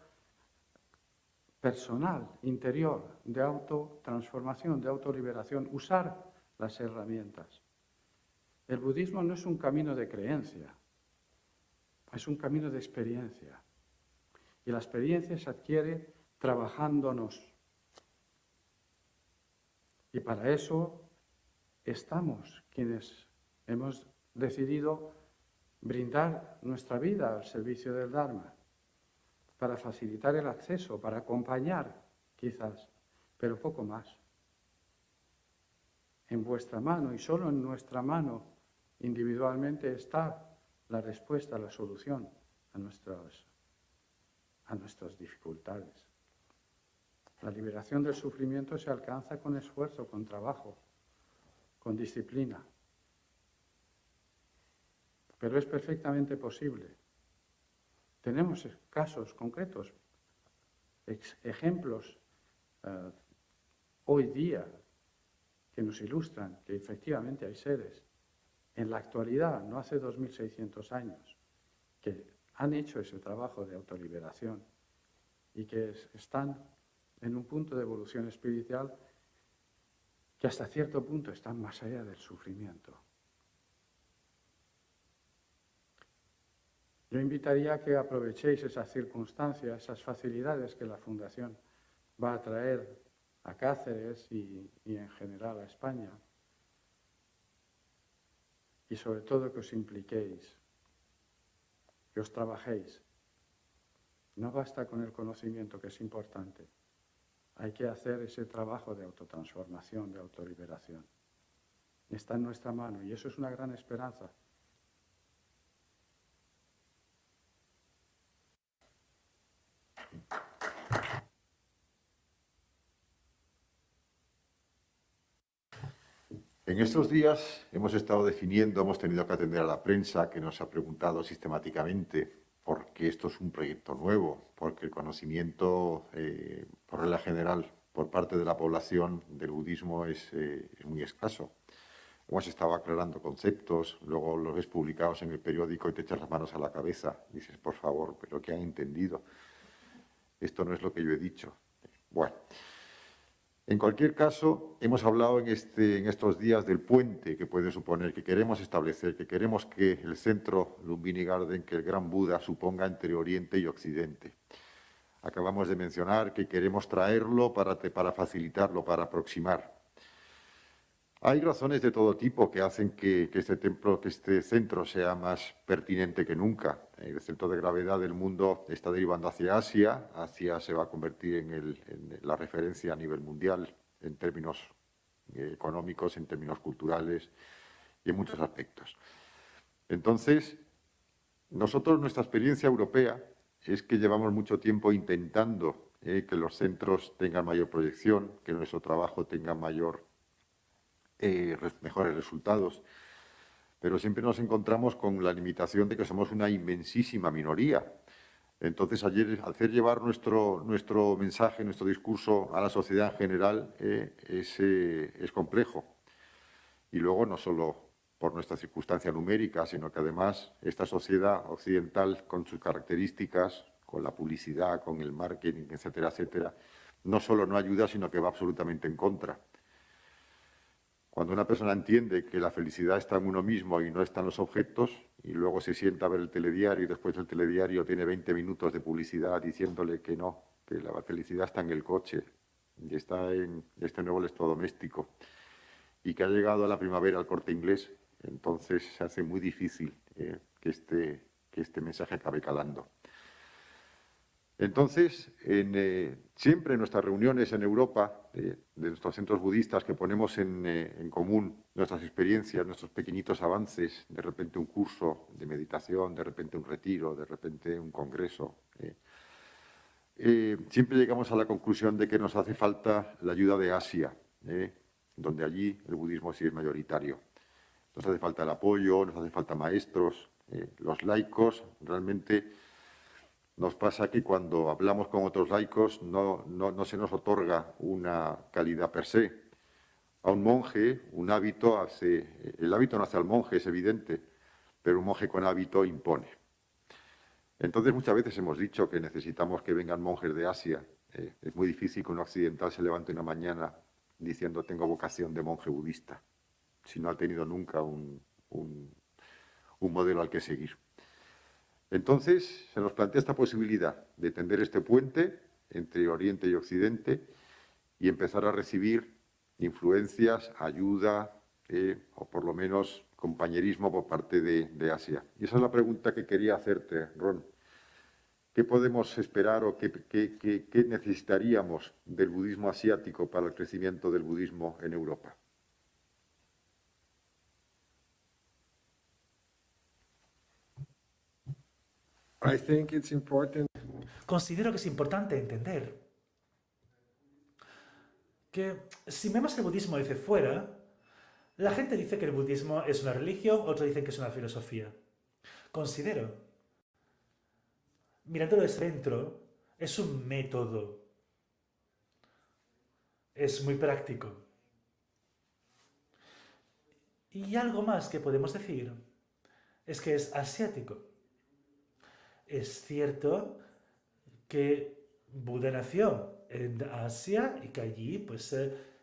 Speaker 3: personal, interior, de autotransformación, de autoliberación, usar las herramientas. El budismo no es un camino de creencia, es un camino de experiencia. Y la experiencia se adquiere trabajándonos. Y para eso estamos quienes hemos decidido brindar nuestra vida al servicio del Dharma, para facilitar el acceso, para acompañar, quizás, pero poco más. En vuestra mano y solo en nuestra mano individualmente está la respuesta, la solución a nuestras dificultades. La liberación del sufrimiento se alcanza con esfuerzo, con trabajo, con disciplina. Pero es perfectamente posible. Tenemos casos concretos, ejemplos hoy día que nos ilustran que efectivamente hay seres en la actualidad, no hace 2600 años, que han hecho ese trabajo de autoliberación y que están en un punto de evolución espiritual que hasta cierto punto están más allá del sufrimiento. Yo invitaría a que aprovechéis esas circunstancias, esas facilidades que la Fundación va a traer a Cáceres y en general a España. Y sobre todo que os impliquéis, que os trabajéis. No basta con el conocimiento, que es importante. Hay que hacer ese trabajo de autotransformación, de autoliberación. Está en nuestra mano y eso es una gran esperanza.
Speaker 1: En estos días hemos estado definiendo, hemos tenido que atender a la prensa que nos ha preguntado sistemáticamente por qué esto es un proyecto nuevo, porque el conocimiento, por regla general, por parte de la población del budismo es muy escaso. Hemos estado aclarando conceptos, luego los ves publicados en el periódico y te echas las manos a la cabeza. Dices, por favor, ¿pero qué han entendido? Esto no es lo que yo he dicho. Bueno. En cualquier caso, hemos hablado en estos días del puente que puede suponer, que queremos establecer, que queremos que el centro Lumbini Garden, que el Gran Buda suponga entre Oriente y Occidente. Acabamos de mencionar que queremos traerlo para facilitarlo, para aproximar. Hay razones de todo tipo que hacen que este centro sea más pertinente que nunca. El centro de gravedad del mundo está derivando hacia Asia. Asia se va a convertir en la referencia a nivel mundial en términos económicos, en términos culturales y en muchos aspectos. Entonces, nuestra experiencia europea es que llevamos mucho tiempo intentando que los centros tengan mayor proyección, que nuestro trabajo tenga mejores resultados, pero siempre nos encontramos con la limitación de que somos una inmensísima minoría. Entonces, hacer llevar nuestro mensaje, nuestro discurso a la sociedad en general es complejo. Y luego, no solo por nuestra circunstancia numérica, sino que además esta sociedad occidental, con sus características, con la publicidad, con el marketing, etcétera, etcétera, no solo no ayuda, sino que va absolutamente en contra. Cuando una persona entiende que la felicidad está en uno mismo y no está en los objetos, y luego se sienta a ver el telediario y después del telediario tiene 20 minutos de publicidad diciéndole que no, que la felicidad está en el coche y está en este nuevo electrodoméstico y que ha llegado a la primavera al Corte Inglés, entonces se hace muy difícil que este mensaje acabe calando. Entonces, siempre en nuestras reuniones en Europa, de nuestros centros budistas, que ponemos en común nuestras experiencias, nuestros pequeñitos avances, de repente un curso de meditación, de repente un retiro, de repente un congreso, siempre llegamos a la conclusión de que nos hace falta la ayuda de Asia, donde allí el budismo sí es mayoritario. Nos hace falta el apoyo, nos hace falta maestros. Los laicos, realmente nos pasa que cuando hablamos con otros laicos no se nos otorga una calidad per se. A un monje, un hábito el hábito no hace al monje, es evidente, pero un monje con hábito impone. Entonces, muchas veces hemos dicho que necesitamos que vengan monjes de Asia. Es muy difícil que un occidental se levante una mañana diciendo tengo vocación de monje budista, si no ha tenido nunca un modelo al que seguir. Entonces, se nos plantea esta posibilidad de tender este puente entre Oriente y Occidente y empezar a recibir influencias, ayuda o por lo menos compañerismo por parte de Asia. Y esa es la pregunta que quería hacerte, Ron. ¿Qué podemos esperar o qué necesitaríamos del budismo asiático para el crecimiento del budismo en Europa?
Speaker 5: I think it's important.
Speaker 4: Considero que es importante entender que si vemos el budismo desde fuera, la gente dice que el budismo es una religión, otros dicen que es una filosofía. Considero, mirándolo desde dentro, es un método. Es muy práctico. Y algo más que podemos decir es que es asiático. Es cierto que Buda nació en Asia y que allí pues,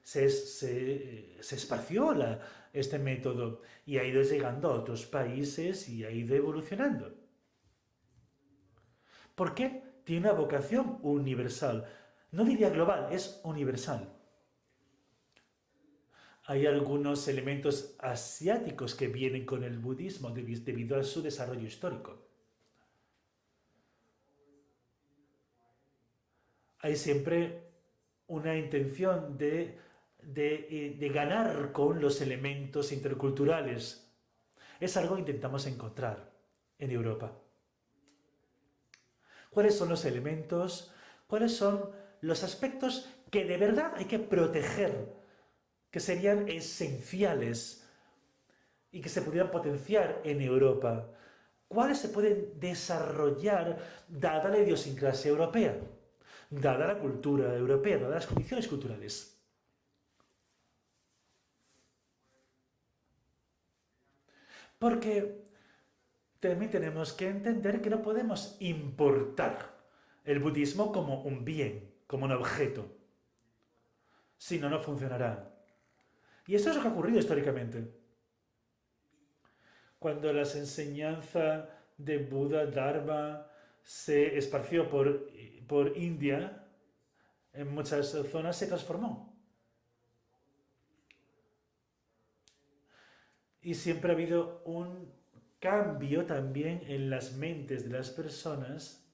Speaker 4: se esparció este método y ha ido llegando a otros países y ha ido evolucionando. ¿Por qué? Tiene una vocación universal. No diría global, es universal. Hay algunos elementos asiáticos que vienen con el budismo debido a su desarrollo histórico. Hay siempre una intención de ganar con los elementos interculturales. Es algo que intentamos encontrar en Europa. ¿Cuáles son los elementos? ¿Cuáles son los aspectos que de verdad hay que proteger, que serían esenciales y que se pudieran potenciar en Europa? ¿Cuáles se pueden desarrollar dada la idiosincrasia europea? Dada la cultura europea, dadas las condiciones culturales. Porque también tenemos que entender que no podemos importar el budismo como un bien, como un objeto. Si no, no funcionará. Y esto es lo que ha ocurrido históricamente. Cuando las enseñanzas de Buda, Dharma, se esparció por India, en muchas zonas se transformó. Y siempre ha habido un cambio también en las mentes de las personas.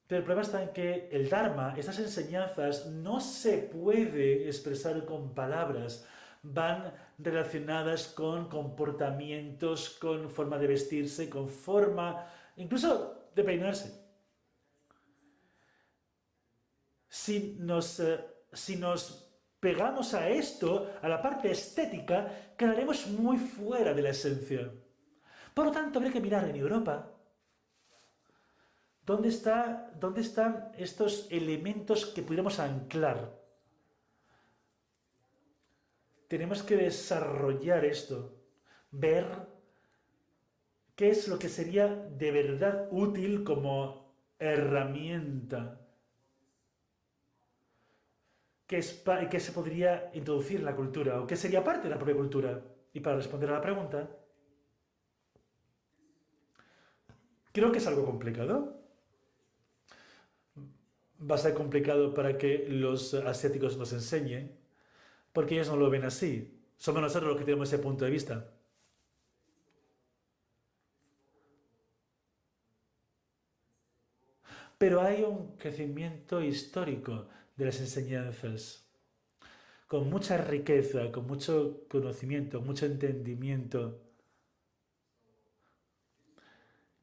Speaker 4: Pero el problema está en que el Dharma, estas enseñanzas, no se puede expresar con palabras. Van relacionadas con comportamientos, con forma de vestirse, con forma, incluso de peinarse. Si nos pegamos a esto, a la parte estética, quedaremos muy fuera de la esencia. Por lo tanto, habría que mirar en Europa dónde están estos elementos que pudiéramos anclar. Tenemos que desarrollar esto, ver qué es lo que sería de verdad útil como herramienta que se podría introducir en la cultura o que sería parte de la propia cultura. Y para responder a la pregunta, creo que es algo complicado. Va a ser complicado para que los asiáticos nos enseñen, porque ellos no lo ven así. Somos nosotros los que tenemos ese punto de vista. pero hay un crecimiento histórico de las enseñanzas, con mucha riqueza, con mucho conocimiento, mucho entendimiento,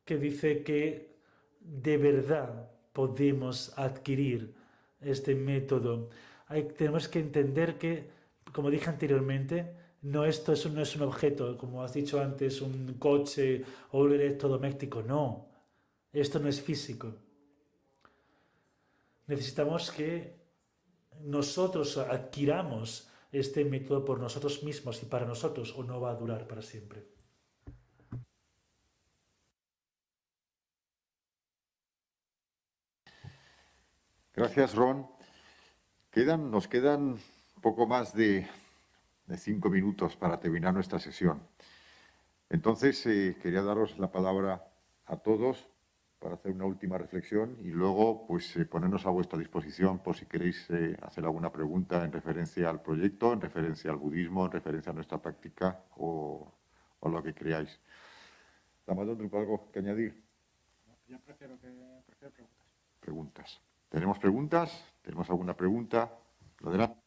Speaker 4: que dice que de verdad podemos adquirir este método. Tenemos que entender que, como dije anteriormente, no es un objeto, como has dicho antes, un coche o un electrodoméstico. No, esto no es físico. Necesitamos que nosotros adquiramos este método por nosotros mismos y para nosotros, o no va a durar para siempre.
Speaker 1: Gracias, Ron. Nos quedan poco más de 5 minutos para terminar nuestra sesión. Entonces, quería daros la palabra a todos para hacer una última reflexión y luego pues ponernos a vuestra disposición por si queréis hacer alguna pregunta en referencia al proyecto, en referencia al budismo, en referencia a nuestra práctica o lo que creáis. Damadon, ¿algo que añadir?
Speaker 3: Yo prefiero preguntas.
Speaker 1: Preguntas. ¿Tenemos preguntas? ¿Tenemos alguna pregunta? Adelante.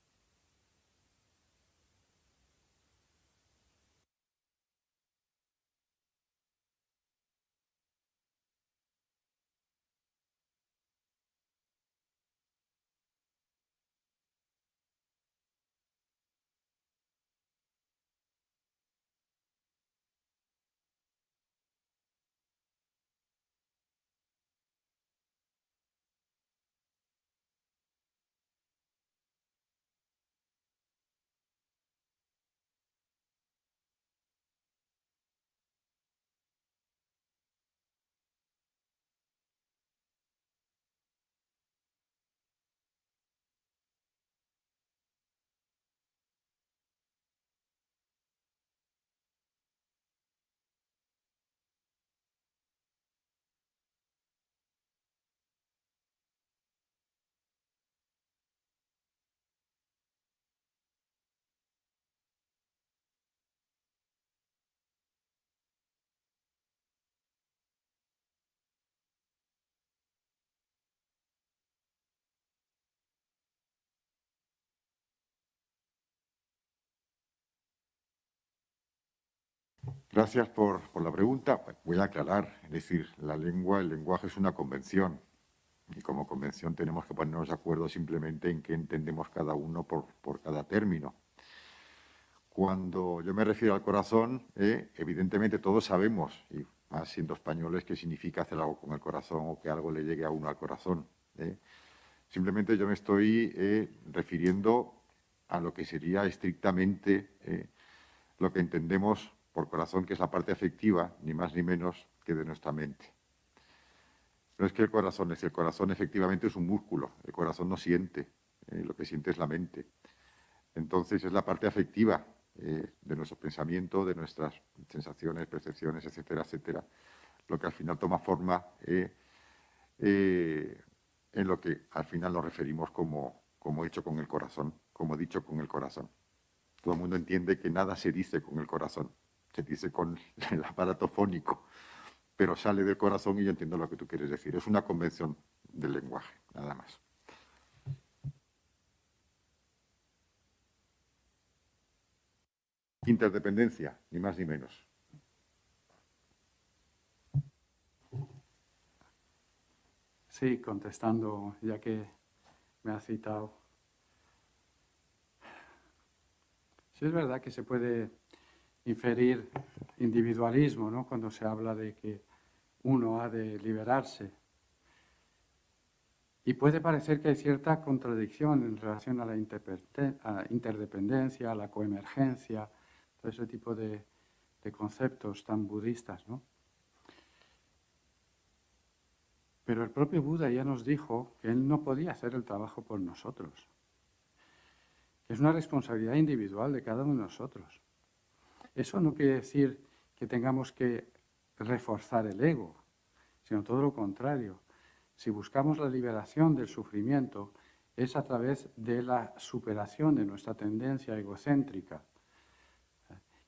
Speaker 1: Gracias por la pregunta. Voy a aclarar, es decir, el lenguaje es una convención y como convención tenemos que ponernos de acuerdo simplemente en qué entendemos cada uno por cada término. Cuando yo me refiero al corazón, evidentemente todos sabemos, y más siendo españoles, qué significa hacer algo con el corazón o que algo le llegue a uno al corazón. Simplemente yo me estoy refiriendo a lo que sería estrictamente lo que entendemos por corazón, que es la parte afectiva, ni más ni menos que de nuestra mente. No es que el corazón efectivamente es un músculo, el corazón no siente, lo que siente es la mente. Entonces es la parte afectiva de nuestro pensamiento, de nuestras sensaciones, percepciones, etcétera, etcétera, lo que al final toma forma en lo que al final nos referimos como hecho con el corazón, como dicho con el corazón. Todo el mundo entiende que nada se dice con el corazón, se dice con el aparato fónico, pero sale del corazón y yo entiendo lo que tú quieres decir. Es una convención del lenguaje, nada más. Interdependencia, ni más ni menos.
Speaker 3: Sí, contestando, ya que me ha citado. Sí, es verdad que se puede inferir individualismo, ¿no? Cuando se habla de que uno ha de liberarse. Y puede parecer que hay cierta contradicción en relación a la interdependencia, a la coemergencia, todo ese tipo de conceptos tan budistas, ¿no? Pero el propio Buda ya nos dijo que él no podía hacer el trabajo por nosotros. Es una responsabilidad individual de cada uno de nosotros. Eso no quiere decir que tengamos que reforzar el ego, sino todo lo contrario. Si buscamos la liberación del sufrimiento, es a través de la superación de nuestra tendencia egocéntrica.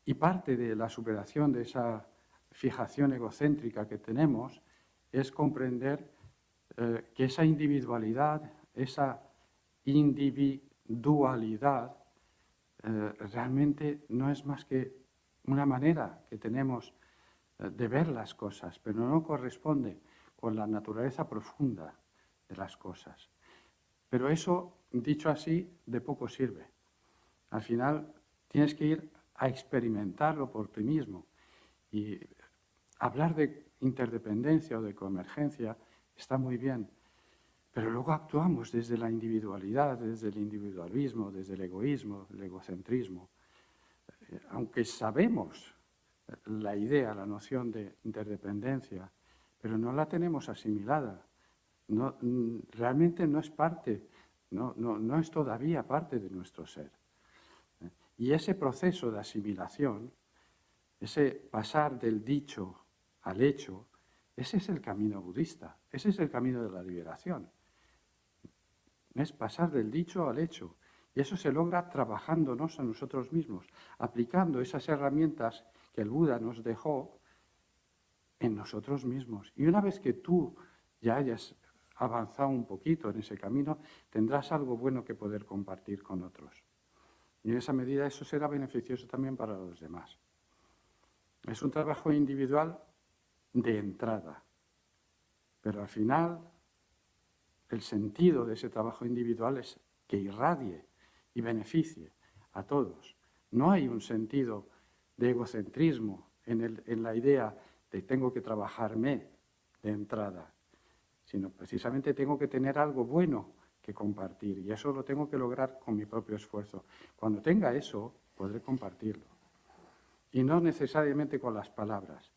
Speaker 3: Y parte de la superación de esa fijación egocéntrica que tenemos es comprender que esa individualidad, realmente no es más que una manera que tenemos de ver las cosas, pero no corresponde con la naturaleza profunda de las cosas. Pero eso, dicho así, de poco sirve. Al final tienes que ir a experimentarlo por ti mismo. Y hablar de interdependencia o de convergencia está muy bien, pero luego actuamos desde la individualidad, desde el individualismo, desde el egoísmo, el egocentrismo. Aunque sabemos la idea, la noción de interdependencia, pero no la tenemos asimilada. No, realmente no es parte, no es todavía parte de nuestro ser. Y ese proceso de asimilación, ese pasar del dicho al hecho, ese es el camino budista, ese es el camino de la liberación. Es pasar del dicho al hecho. Y eso se logra trabajándonos a nosotros mismos, aplicando esas herramientas que el Buda nos dejó en nosotros mismos. Y una vez que tú ya hayas avanzado un poquito en ese camino, tendrás algo bueno que poder compartir con otros. Y en esa medida eso será beneficioso también para los demás. Es un trabajo individual de entrada, pero al final el sentido de ese trabajo individual es que irradie y beneficie a todos. No hay un sentido de egocentrismo en la idea de tengo que trabajarme de entrada, sino precisamente tengo que tener algo bueno que compartir y eso lo tengo que lograr con mi propio esfuerzo. Cuando tenga eso, podré compartirlo. Y no necesariamente con las palabras,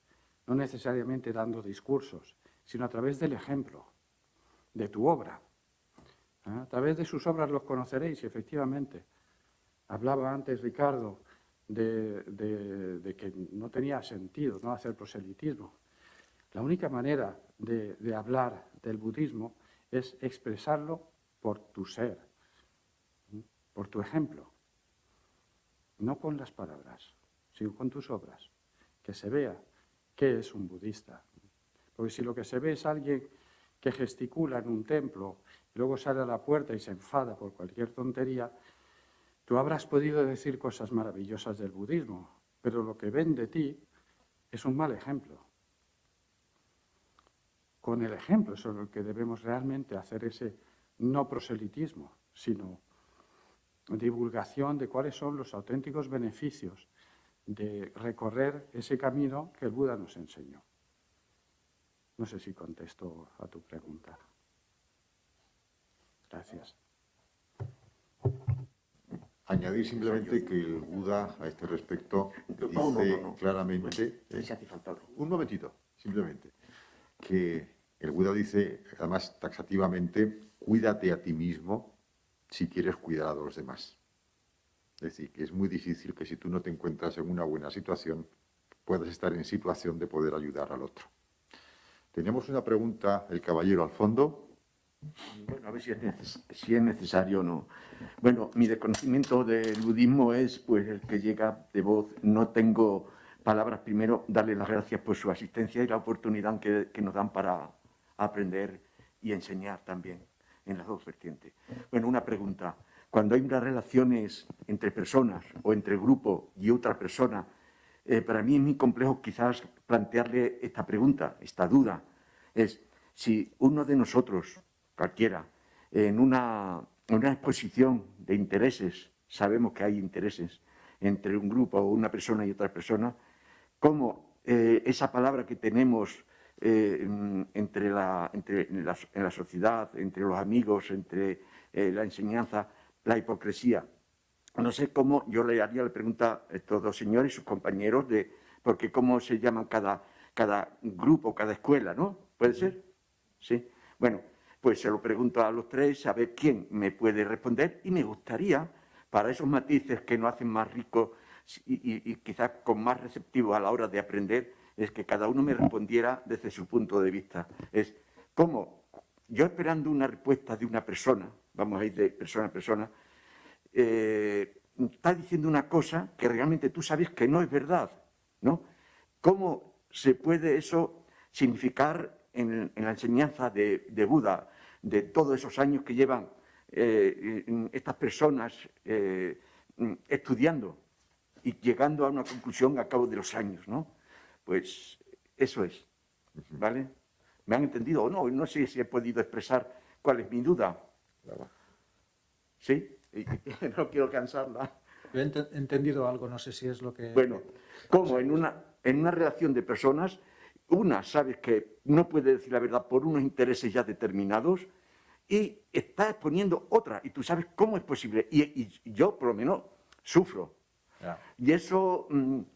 Speaker 3: no necesariamente dando discursos, sino a través del ejemplo, de tu obra. A través de sus obras los conoceréis, efectivamente. Hablaba antes Ricardo de que no tenía sentido no hacer proselitismo. La única manera de hablar del budismo es expresarlo por tu ser, por tu ejemplo, no con las palabras, sino con tus obras, que se vea qué es un budista. Porque si lo que se ve es alguien que gesticula en un templo y luego sale a la puerta y se enfada por cualquier tontería, tú habrás podido decir cosas maravillosas del budismo, pero lo que ven de ti es un mal ejemplo. Con el ejemplo sobre el que debemos realmente hacer ese no proselitismo, sino divulgación de cuáles son los auténticos beneficios de recorrer ese camino que el Buda nos enseñó. No sé si contesto a tu pregunta. Gracias.
Speaker 1: Añadir simplemente que el Buda a este respecto dice claramente... Un momentito, simplemente. Que el Buda dice, además taxativamente, cuídate a ti mismo si quieres cuidar a los demás. Es decir, que es muy difícil que si tú no te encuentras en una buena situación, puedas estar en situación de poder ayudar al otro. Tenemos una pregunta, el caballero al fondo.
Speaker 6: Bueno, a ver si es necesario o no. Bueno, mi desconocimiento del budismo es pues el que llega de voz. No tengo palabras. Primero, darle las gracias por su asistencia y la oportunidad que nos dan para aprender y enseñar también en las dos vertientes. Bueno, una pregunta. Cuando hay unas relaciones entre personas o entre grupo y otra persona, para mí es muy complejo quizás plantearle esta pregunta, esta duda. Es si uno de nosotros, cualquiera, en una exposición de intereses, sabemos que hay intereses entre un grupo o una persona y otra persona, cómo esa palabra que tenemos en la sociedad, entre los amigos, entre la enseñanza, la hipocresía. No sé cómo, yo le haría la pregunta a estos dos señores y sus compañeros de porque cómo se llaman cada grupo, cada escuela, ¿no? ¿Puede ser? Sí. Bueno, pues se lo pregunto a los tres, a ver quién me puede responder y me gustaría, para esos matices que nos hacen más ricos y quizás con más receptivo a la hora de aprender, es que cada uno me respondiera desde su punto de vista. Es cómo, yo esperando una respuesta de una persona, vamos a ir de persona a persona, está diciendo una cosa que realmente tú sabes que no es verdad, ¿no? ¿Cómo se puede eso significar en la enseñanza de Buda, de todos esos años que llevan estas personas estudiando y llegando a una conclusión a cabo de los años, ¿no? Pues eso es, ¿vale? ¿Me han entendido o no? No sé si he podido expresar cuál es mi duda. ¿Sí? No quiero cansarla.
Speaker 2: Yo he entendido algo, no sé si es lo que...
Speaker 6: Bueno, como en una relación de personas, una sabe que no puede decir la verdad por unos intereses ya determinados y está exponiendo otra, y tú sabes cómo es posible. Y yo, por lo menos, sufro.
Speaker 2: Ya.
Speaker 6: Y eso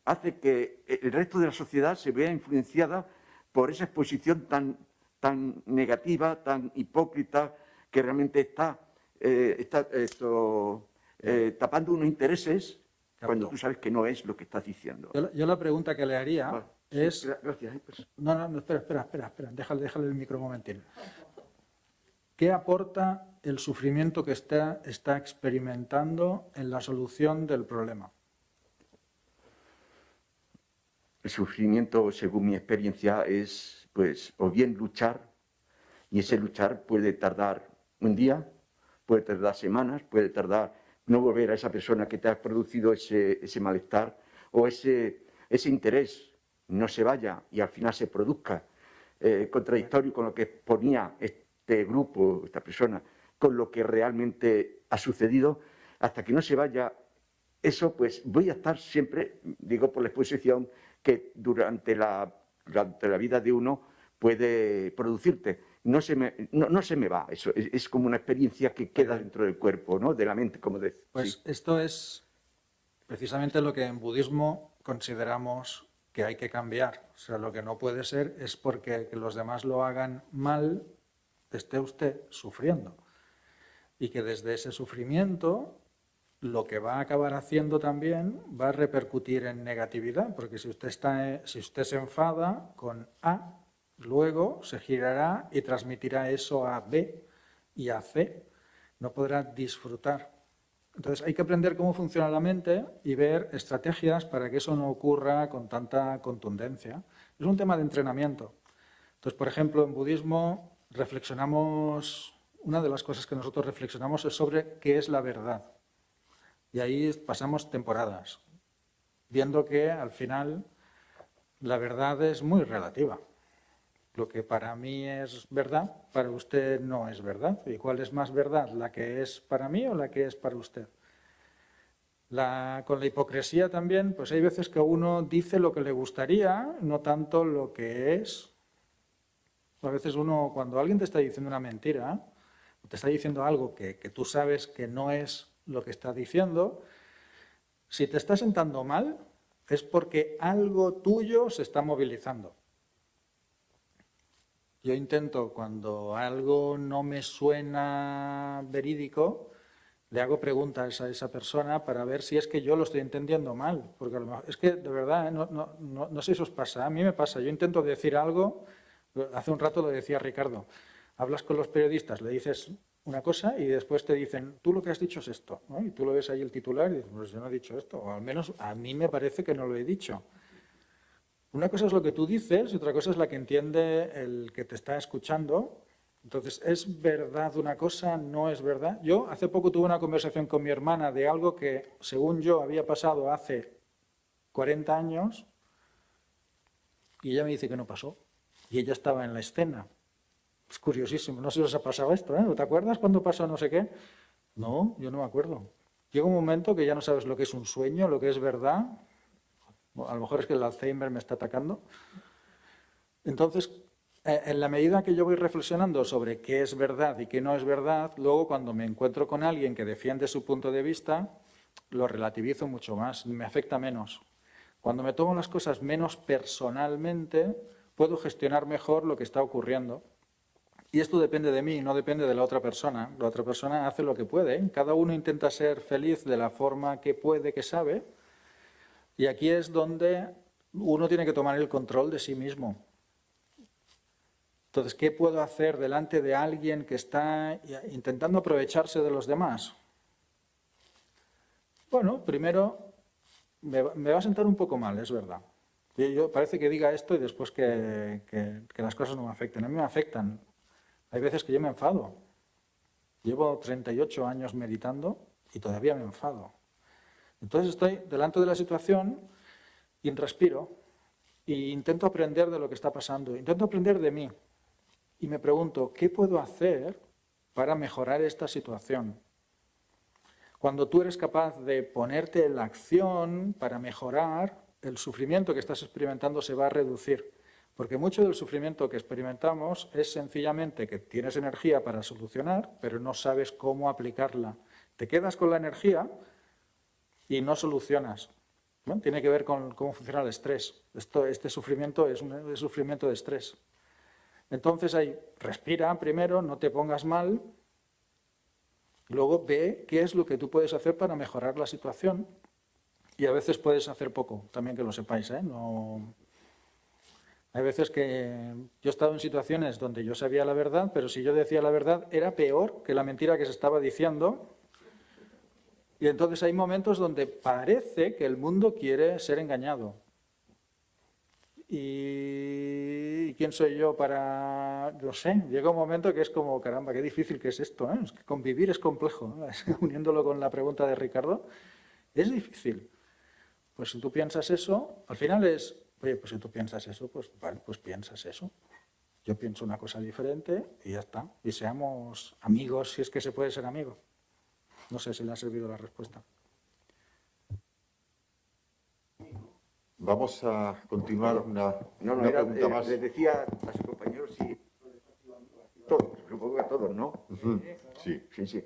Speaker 6: hace que el resto de la sociedad se vea influenciada por esa exposición tan negativa, tan hipócrita, que realmente está tapando unos intereses cuando tú sabes que no es lo que estás diciendo.
Speaker 2: Yo la pregunta que le haría
Speaker 6: Vale,
Speaker 2: es...
Speaker 6: sí, gracias. Pues.
Speaker 2: No, espera. Déjale el micro un momentín. ¿Qué aporta el sufrimiento que está experimentando en la solución del problema?
Speaker 6: El sufrimiento, según mi experiencia, es, pues, o bien luchar, y ese luchar puede tardar un día, puede tardar semanas, puede tardar no volver a esa persona que te ha producido ese malestar o ese interés no se vaya y al final se produzca contradictorio con lo que ponía este grupo, esta persona, con lo que realmente ha sucedido, hasta que no se vaya eso, pues voy a estar siempre, digo por la exposición, que durante la vida de uno puede producirte. No se me va, eso es como una experiencia que queda dentro del cuerpo, ¿no? De la mente, como decía.
Speaker 2: Pues
Speaker 6: Sí.
Speaker 2: esto es precisamente lo que en budismo consideramos que hay que cambiar. O sea, lo que no puede ser es porque que los demás lo hagan mal, esté usted sufriendo. Y que desde ese sufrimiento lo que va a acabar haciendo también va a repercutir en negatividad, porque si usted se enfada con A, luego se girará y transmitirá eso a B y a C. No podrá disfrutar. Entonces hay que aprender cómo funciona la mente y ver estrategias para que eso no ocurra con tanta contundencia. Es un tema de entrenamiento. Entonces, por ejemplo, en budismo una de las cosas que nosotros reflexionamos es sobre qué es la verdad. Y ahí pasamos temporadas, viendo que al final la verdad es muy relativa. Lo que para mí es verdad, para usted no es verdad. ¿Y cuál es más verdad? ¿La que es para mí o la que es para usted? Con la hipocresía también, pues hay veces que uno dice lo que le gustaría, no tanto lo que es. A veces cuando alguien te está diciendo una mentira, te está diciendo algo que tú sabes que no es lo que está diciendo, si te está sentando mal, es porque algo tuyo se está movilizando. Yo intento, cuando algo no me suena verídico, le hago preguntas a esa persona para ver si es que yo lo estoy entendiendo mal. Porque a lo mejor, es que, de verdad, no sé si os pasa, a mí me pasa. Yo intento decir algo, hace un rato lo decía Ricardo, hablas con los periodistas, le dices una cosa y después te dicen, tú lo que has dicho es esto, ¿no? Y tú lo ves ahí el titular y dices, pues yo no he dicho esto, o al menos a mí me parece que no lo he dicho. Una cosa es lo que tú dices y otra cosa es la que entiende el que te está escuchando. Entonces, ¿es verdad una cosa? ¿No es verdad? Yo hace poco tuve una conversación con mi hermana de algo que, según yo, había pasado hace 40 años y ella me dice que no pasó. Y ella estaba en la escena. Es curiosísimo, no sé si os ha pasado esto, ¿eh? ¿Te acuerdas cuando pasó no sé qué? No, yo no me acuerdo. Llega un momento que ya no sabes lo que es un sueño, lo que es verdad. A lo mejor es que el Alzheimer me está atacando. Entonces, en la medida que yo voy reflexionando sobre qué es verdad y qué no es verdad, luego cuando me encuentro con alguien que defiende su punto de vista, lo relativizo mucho más, me afecta menos. Cuando me tomo las cosas menos personalmente, puedo gestionar mejor lo que está ocurriendo. Y esto depende de mí, no depende de la otra persona. La otra persona hace lo que puede, ¿eh? Cada uno intenta ser feliz de la forma que puede, que sabe. Y aquí es donde uno tiene que tomar el control de sí mismo. Entonces, ¿qué puedo hacer delante de alguien que está intentando aprovecharse de los demás? Bueno, primero me va a sentar un poco mal, es verdad. Parece que diga esto y después que las cosas no me afecten. A mí me afectan. Hay veces que yo me enfado. Llevo 38 años meditando y todavía me enfado. Entonces estoy delante de la situación y respiro e intento aprender de lo que está pasando. Intento aprender de mí y me pregunto, ¿qué puedo hacer para mejorar esta situación? Cuando tú eres capaz de ponerte en la acción para mejorar, el sufrimiento que estás experimentando se va a reducir. Porque mucho del sufrimiento que experimentamos es sencillamente que tienes energía para solucionar, pero no sabes cómo aplicarla. Te quedas con la energía y no solucionas. ¿No? Tiene que ver con cómo funciona el estrés. Este sufrimiento es un sufrimiento de estrés. Entonces respira primero, no te pongas mal. Luego ve qué es lo que tú puedes hacer para mejorar la situación. Y a veces puedes hacer poco, también que lo sepáis, ¿eh? No... Hay veces que yo he estado en situaciones donde yo sabía la verdad, pero si yo decía la verdad era peor que la mentira que se estaba diciendo. Y entonces hay momentos donde parece que el mundo quiere ser engañado. ¿Y quién soy yo para...? No sé, llega un momento que es como, caramba, qué difícil que es esto, ¿eh? Es que convivir es complejo, ¿no? Uniéndolo con la pregunta de Ricardo, es difícil. Pues si tú piensas eso, al final es, oye, pues si tú piensas eso, pues vale, pues piensas eso. Yo pienso una cosa diferente y ya está. Y seamos amigos, si es que se puede ser amigo. No sé si le ha servido la respuesta.
Speaker 1: Vamos a continuar una pregunta más.
Speaker 6: Le decía a su compañero si... Todos, supongo que a todos, ¿no?
Speaker 1: Sí.
Speaker 6: Sí.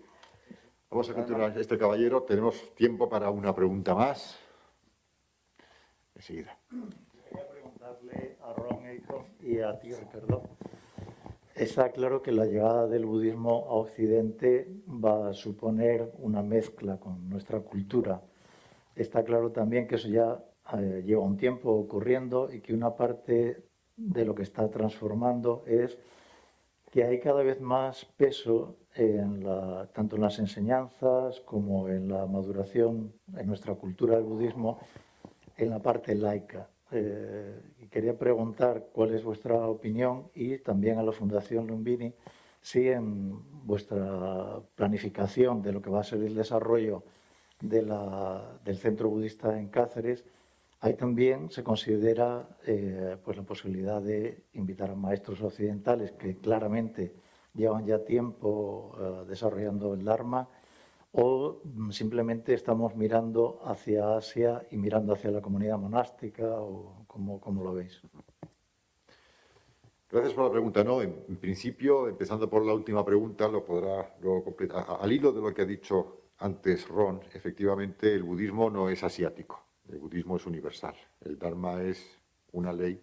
Speaker 1: Vamos a continuar. Este caballero, tenemos tiempo para una pregunta más. Enseguida.
Speaker 7: Quería preguntarle a Ron Eichhoff y a ti, Ricardo. Está claro que la llegada del budismo a Occidente va a suponer una mezcla con nuestra cultura. Está claro también que eso ya lleva un tiempo ocurriendo y que una parte de lo que está transformando es que hay cada vez más peso tanto en las enseñanzas como en la maduración en nuestra cultura del budismo en la parte laica. Y quería preguntar cuál es vuestra opinión y también a la Fundación Lumbini si en vuestra planificación de lo que va a ser el desarrollo del centro budista en Cáceres, ahí también se considera pues la posibilidad de invitar a maestros occidentales que claramente llevan ya tiempo desarrollando el Dharma, o simplemente estamos mirando hacia Asia y mirando hacia la comunidad monástica, o cómo lo veis.
Speaker 1: Gracias por la pregunta. No, en principio, empezando por la última pregunta, lo podrá luego completar. Al hilo de lo que ha dicho antes Ron, efectivamente el budismo no es asiático, el budismo es universal. El Dharma es una ley,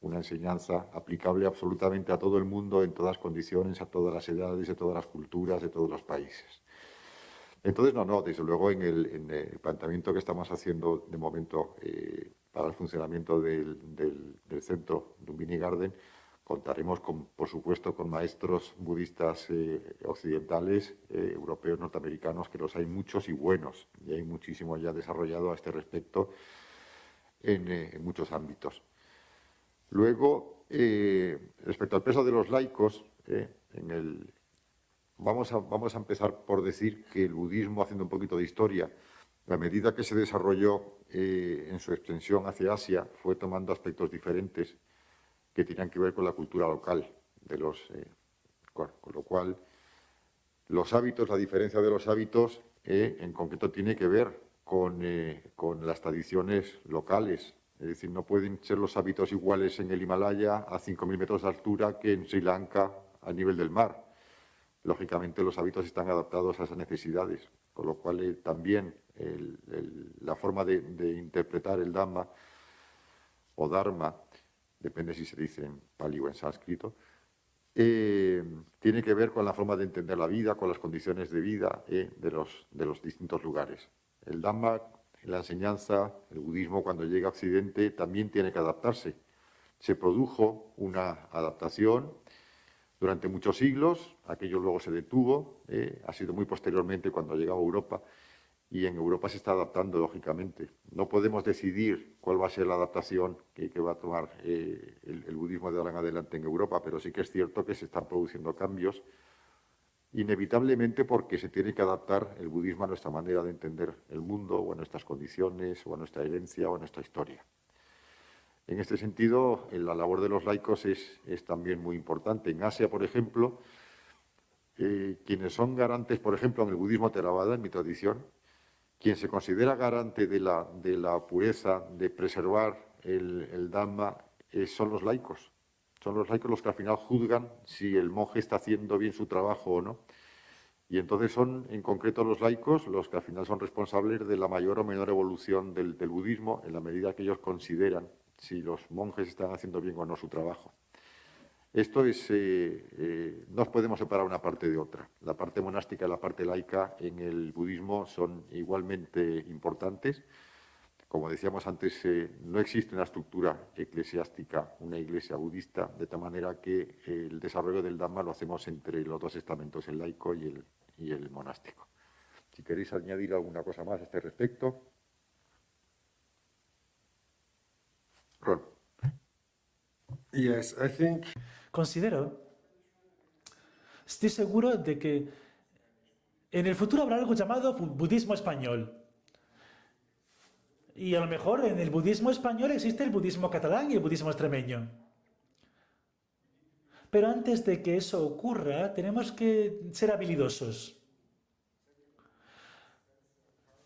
Speaker 1: una enseñanza aplicable absolutamente a todo el mundo, en todas condiciones, a todas las edades, de todas las culturas, de todos los países. Entonces, no, desde luego en el planteamiento que estamos haciendo de momento para el funcionamiento del centro Lumbini Garden, contaremos, por supuesto, con maestros budistas occidentales, europeos, norteamericanos, que los hay muchos y buenos, y hay muchísimo ya desarrollado a este respecto en muchos ámbitos. Luego, respecto al peso de los laicos, vamos a empezar por decir que el budismo, haciendo un poquito de historia, a medida que se desarrolló en su extensión hacia Asia, fue tomando aspectos diferentes que tenían que ver con la cultura local, con lo cual los hábitos, la diferencia de los hábitos, en concreto tiene que ver con las tradiciones locales. Es decir, no pueden ser los hábitos iguales en el Himalaya a 5.000 metros de altura que en Sri Lanka a nivel del mar. Lógicamente los hábitos están adaptados a esas necesidades, con lo cual también la forma de interpretar el Dhamma o Dharma, depende si se dice en pali o en sánscrito, tiene que ver con la forma de entender la vida, con las condiciones de vida de los distintos lugares. El Dhamma, la enseñanza, el budismo, cuando llega a Occidente, también tiene que adaptarse. Se produjo una adaptación durante muchos siglos, aquello luego se detuvo, ha sido muy posteriormente cuando ha llegado a Europa, y en Europa se está adaptando, lógicamente. No podemos decidir cuál va a ser la adaptación que va a tomar el budismo de ahora en adelante en Europa, pero sí que es cierto que se están produciendo cambios, inevitablemente porque se tiene que adaptar el budismo a nuestra manera de entender el mundo, o a nuestras condiciones, o a nuestra herencia, o a nuestra historia. En este sentido, la labor de los laicos es también muy importante. En Asia, por ejemplo, quienes son garantes, por ejemplo, en el budismo Theravada, en mi tradición, quien se considera garante de la pureza, de preservar el Dhamma, son los laicos. Son los laicos los que al final juzgan si el monje está haciendo bien su trabajo o no. Y entonces son, en concreto, los laicos los que al final son responsables de la mayor o menor evolución del budismo, en la medida que ellos consideran si los monjes están haciendo bien o no su trabajo. Esto es, no podemos separar una parte de otra. La parte monástica y la parte laica en el budismo son igualmente importantes. Como decíamos antes, no existe una estructura eclesiástica, una iglesia budista, de tal manera que el desarrollo del Dhamma lo hacemos entre los dos estamentos, el laico y el monástico. Si queréis añadir alguna cosa más a este respecto. Ron.
Speaker 5: Yes, I think
Speaker 4: Estoy seguro de que en el futuro habrá algo llamado budismo español. Y a lo mejor en el budismo español existe el budismo catalán y el budismo extremeño. Pero antes de que eso ocurra, tenemos que ser habilidosos.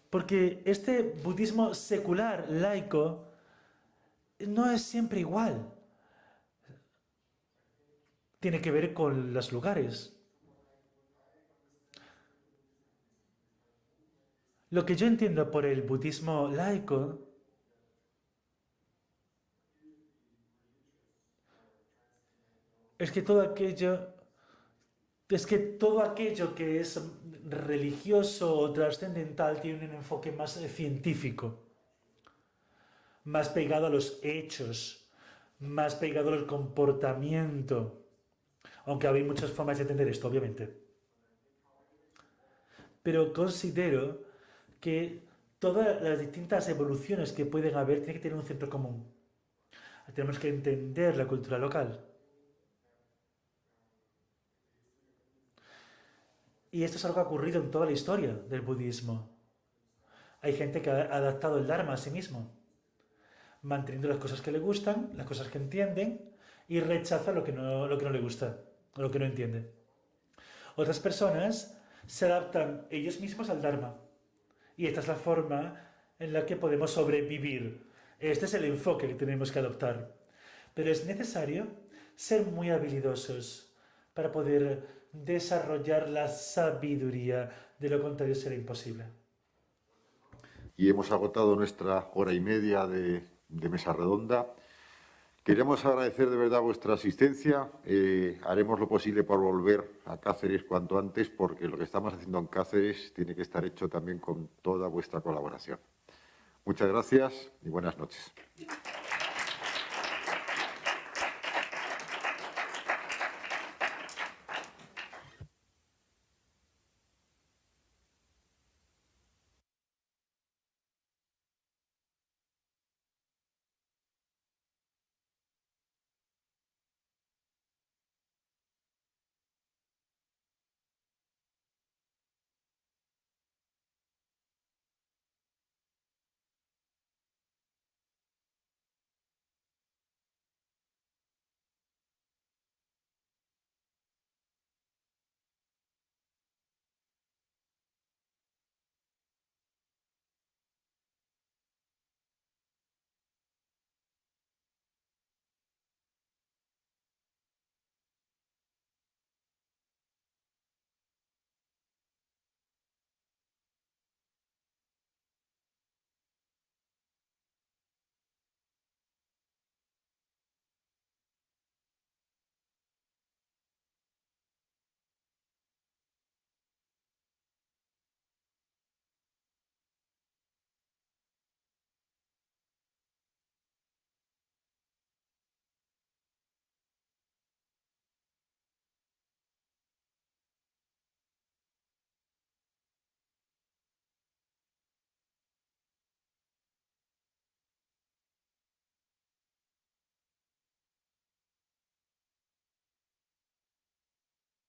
Speaker 4: Porque este budismo secular, laico, no es siempre igual. Tiene que ver con los lugares. Lo que yo entiendo por el budismo laico es que todo aquello que es religioso o trascendental tiene un enfoque más científico, más pegado a los hechos, más pegado al comportamiento, aunque hay muchas formas de entender esto, obviamente. Pero considero que todas las distintas evoluciones que pueden haber tienen que tener un centro común. Tenemos que entender la cultura local. Y esto es algo que ha ocurrido en toda la historia del budismo. Hay gente que ha adaptado el Dharma a sí mismo, manteniendo las cosas que le gustan, las cosas que entienden, y rechaza lo que no le gusta, o lo que no entiende. Otras personas se adaptan ellos mismos al Dharma. Y esta es la forma en la que podemos sobrevivir. Este es el enfoque que tenemos que adoptar. Pero es necesario ser muy habilidosos para poder desarrollar la sabiduría. De lo contrario será imposible.
Speaker 1: Y hemos agotado nuestra hora y media de mesa redonda. Queremos agradecer de verdad vuestra asistencia. Haremos lo posible por volver a Cáceres cuanto antes, porque lo que estamos haciendo en Cáceres tiene que estar hecho también con toda vuestra colaboración. Muchas gracias y buenas noches.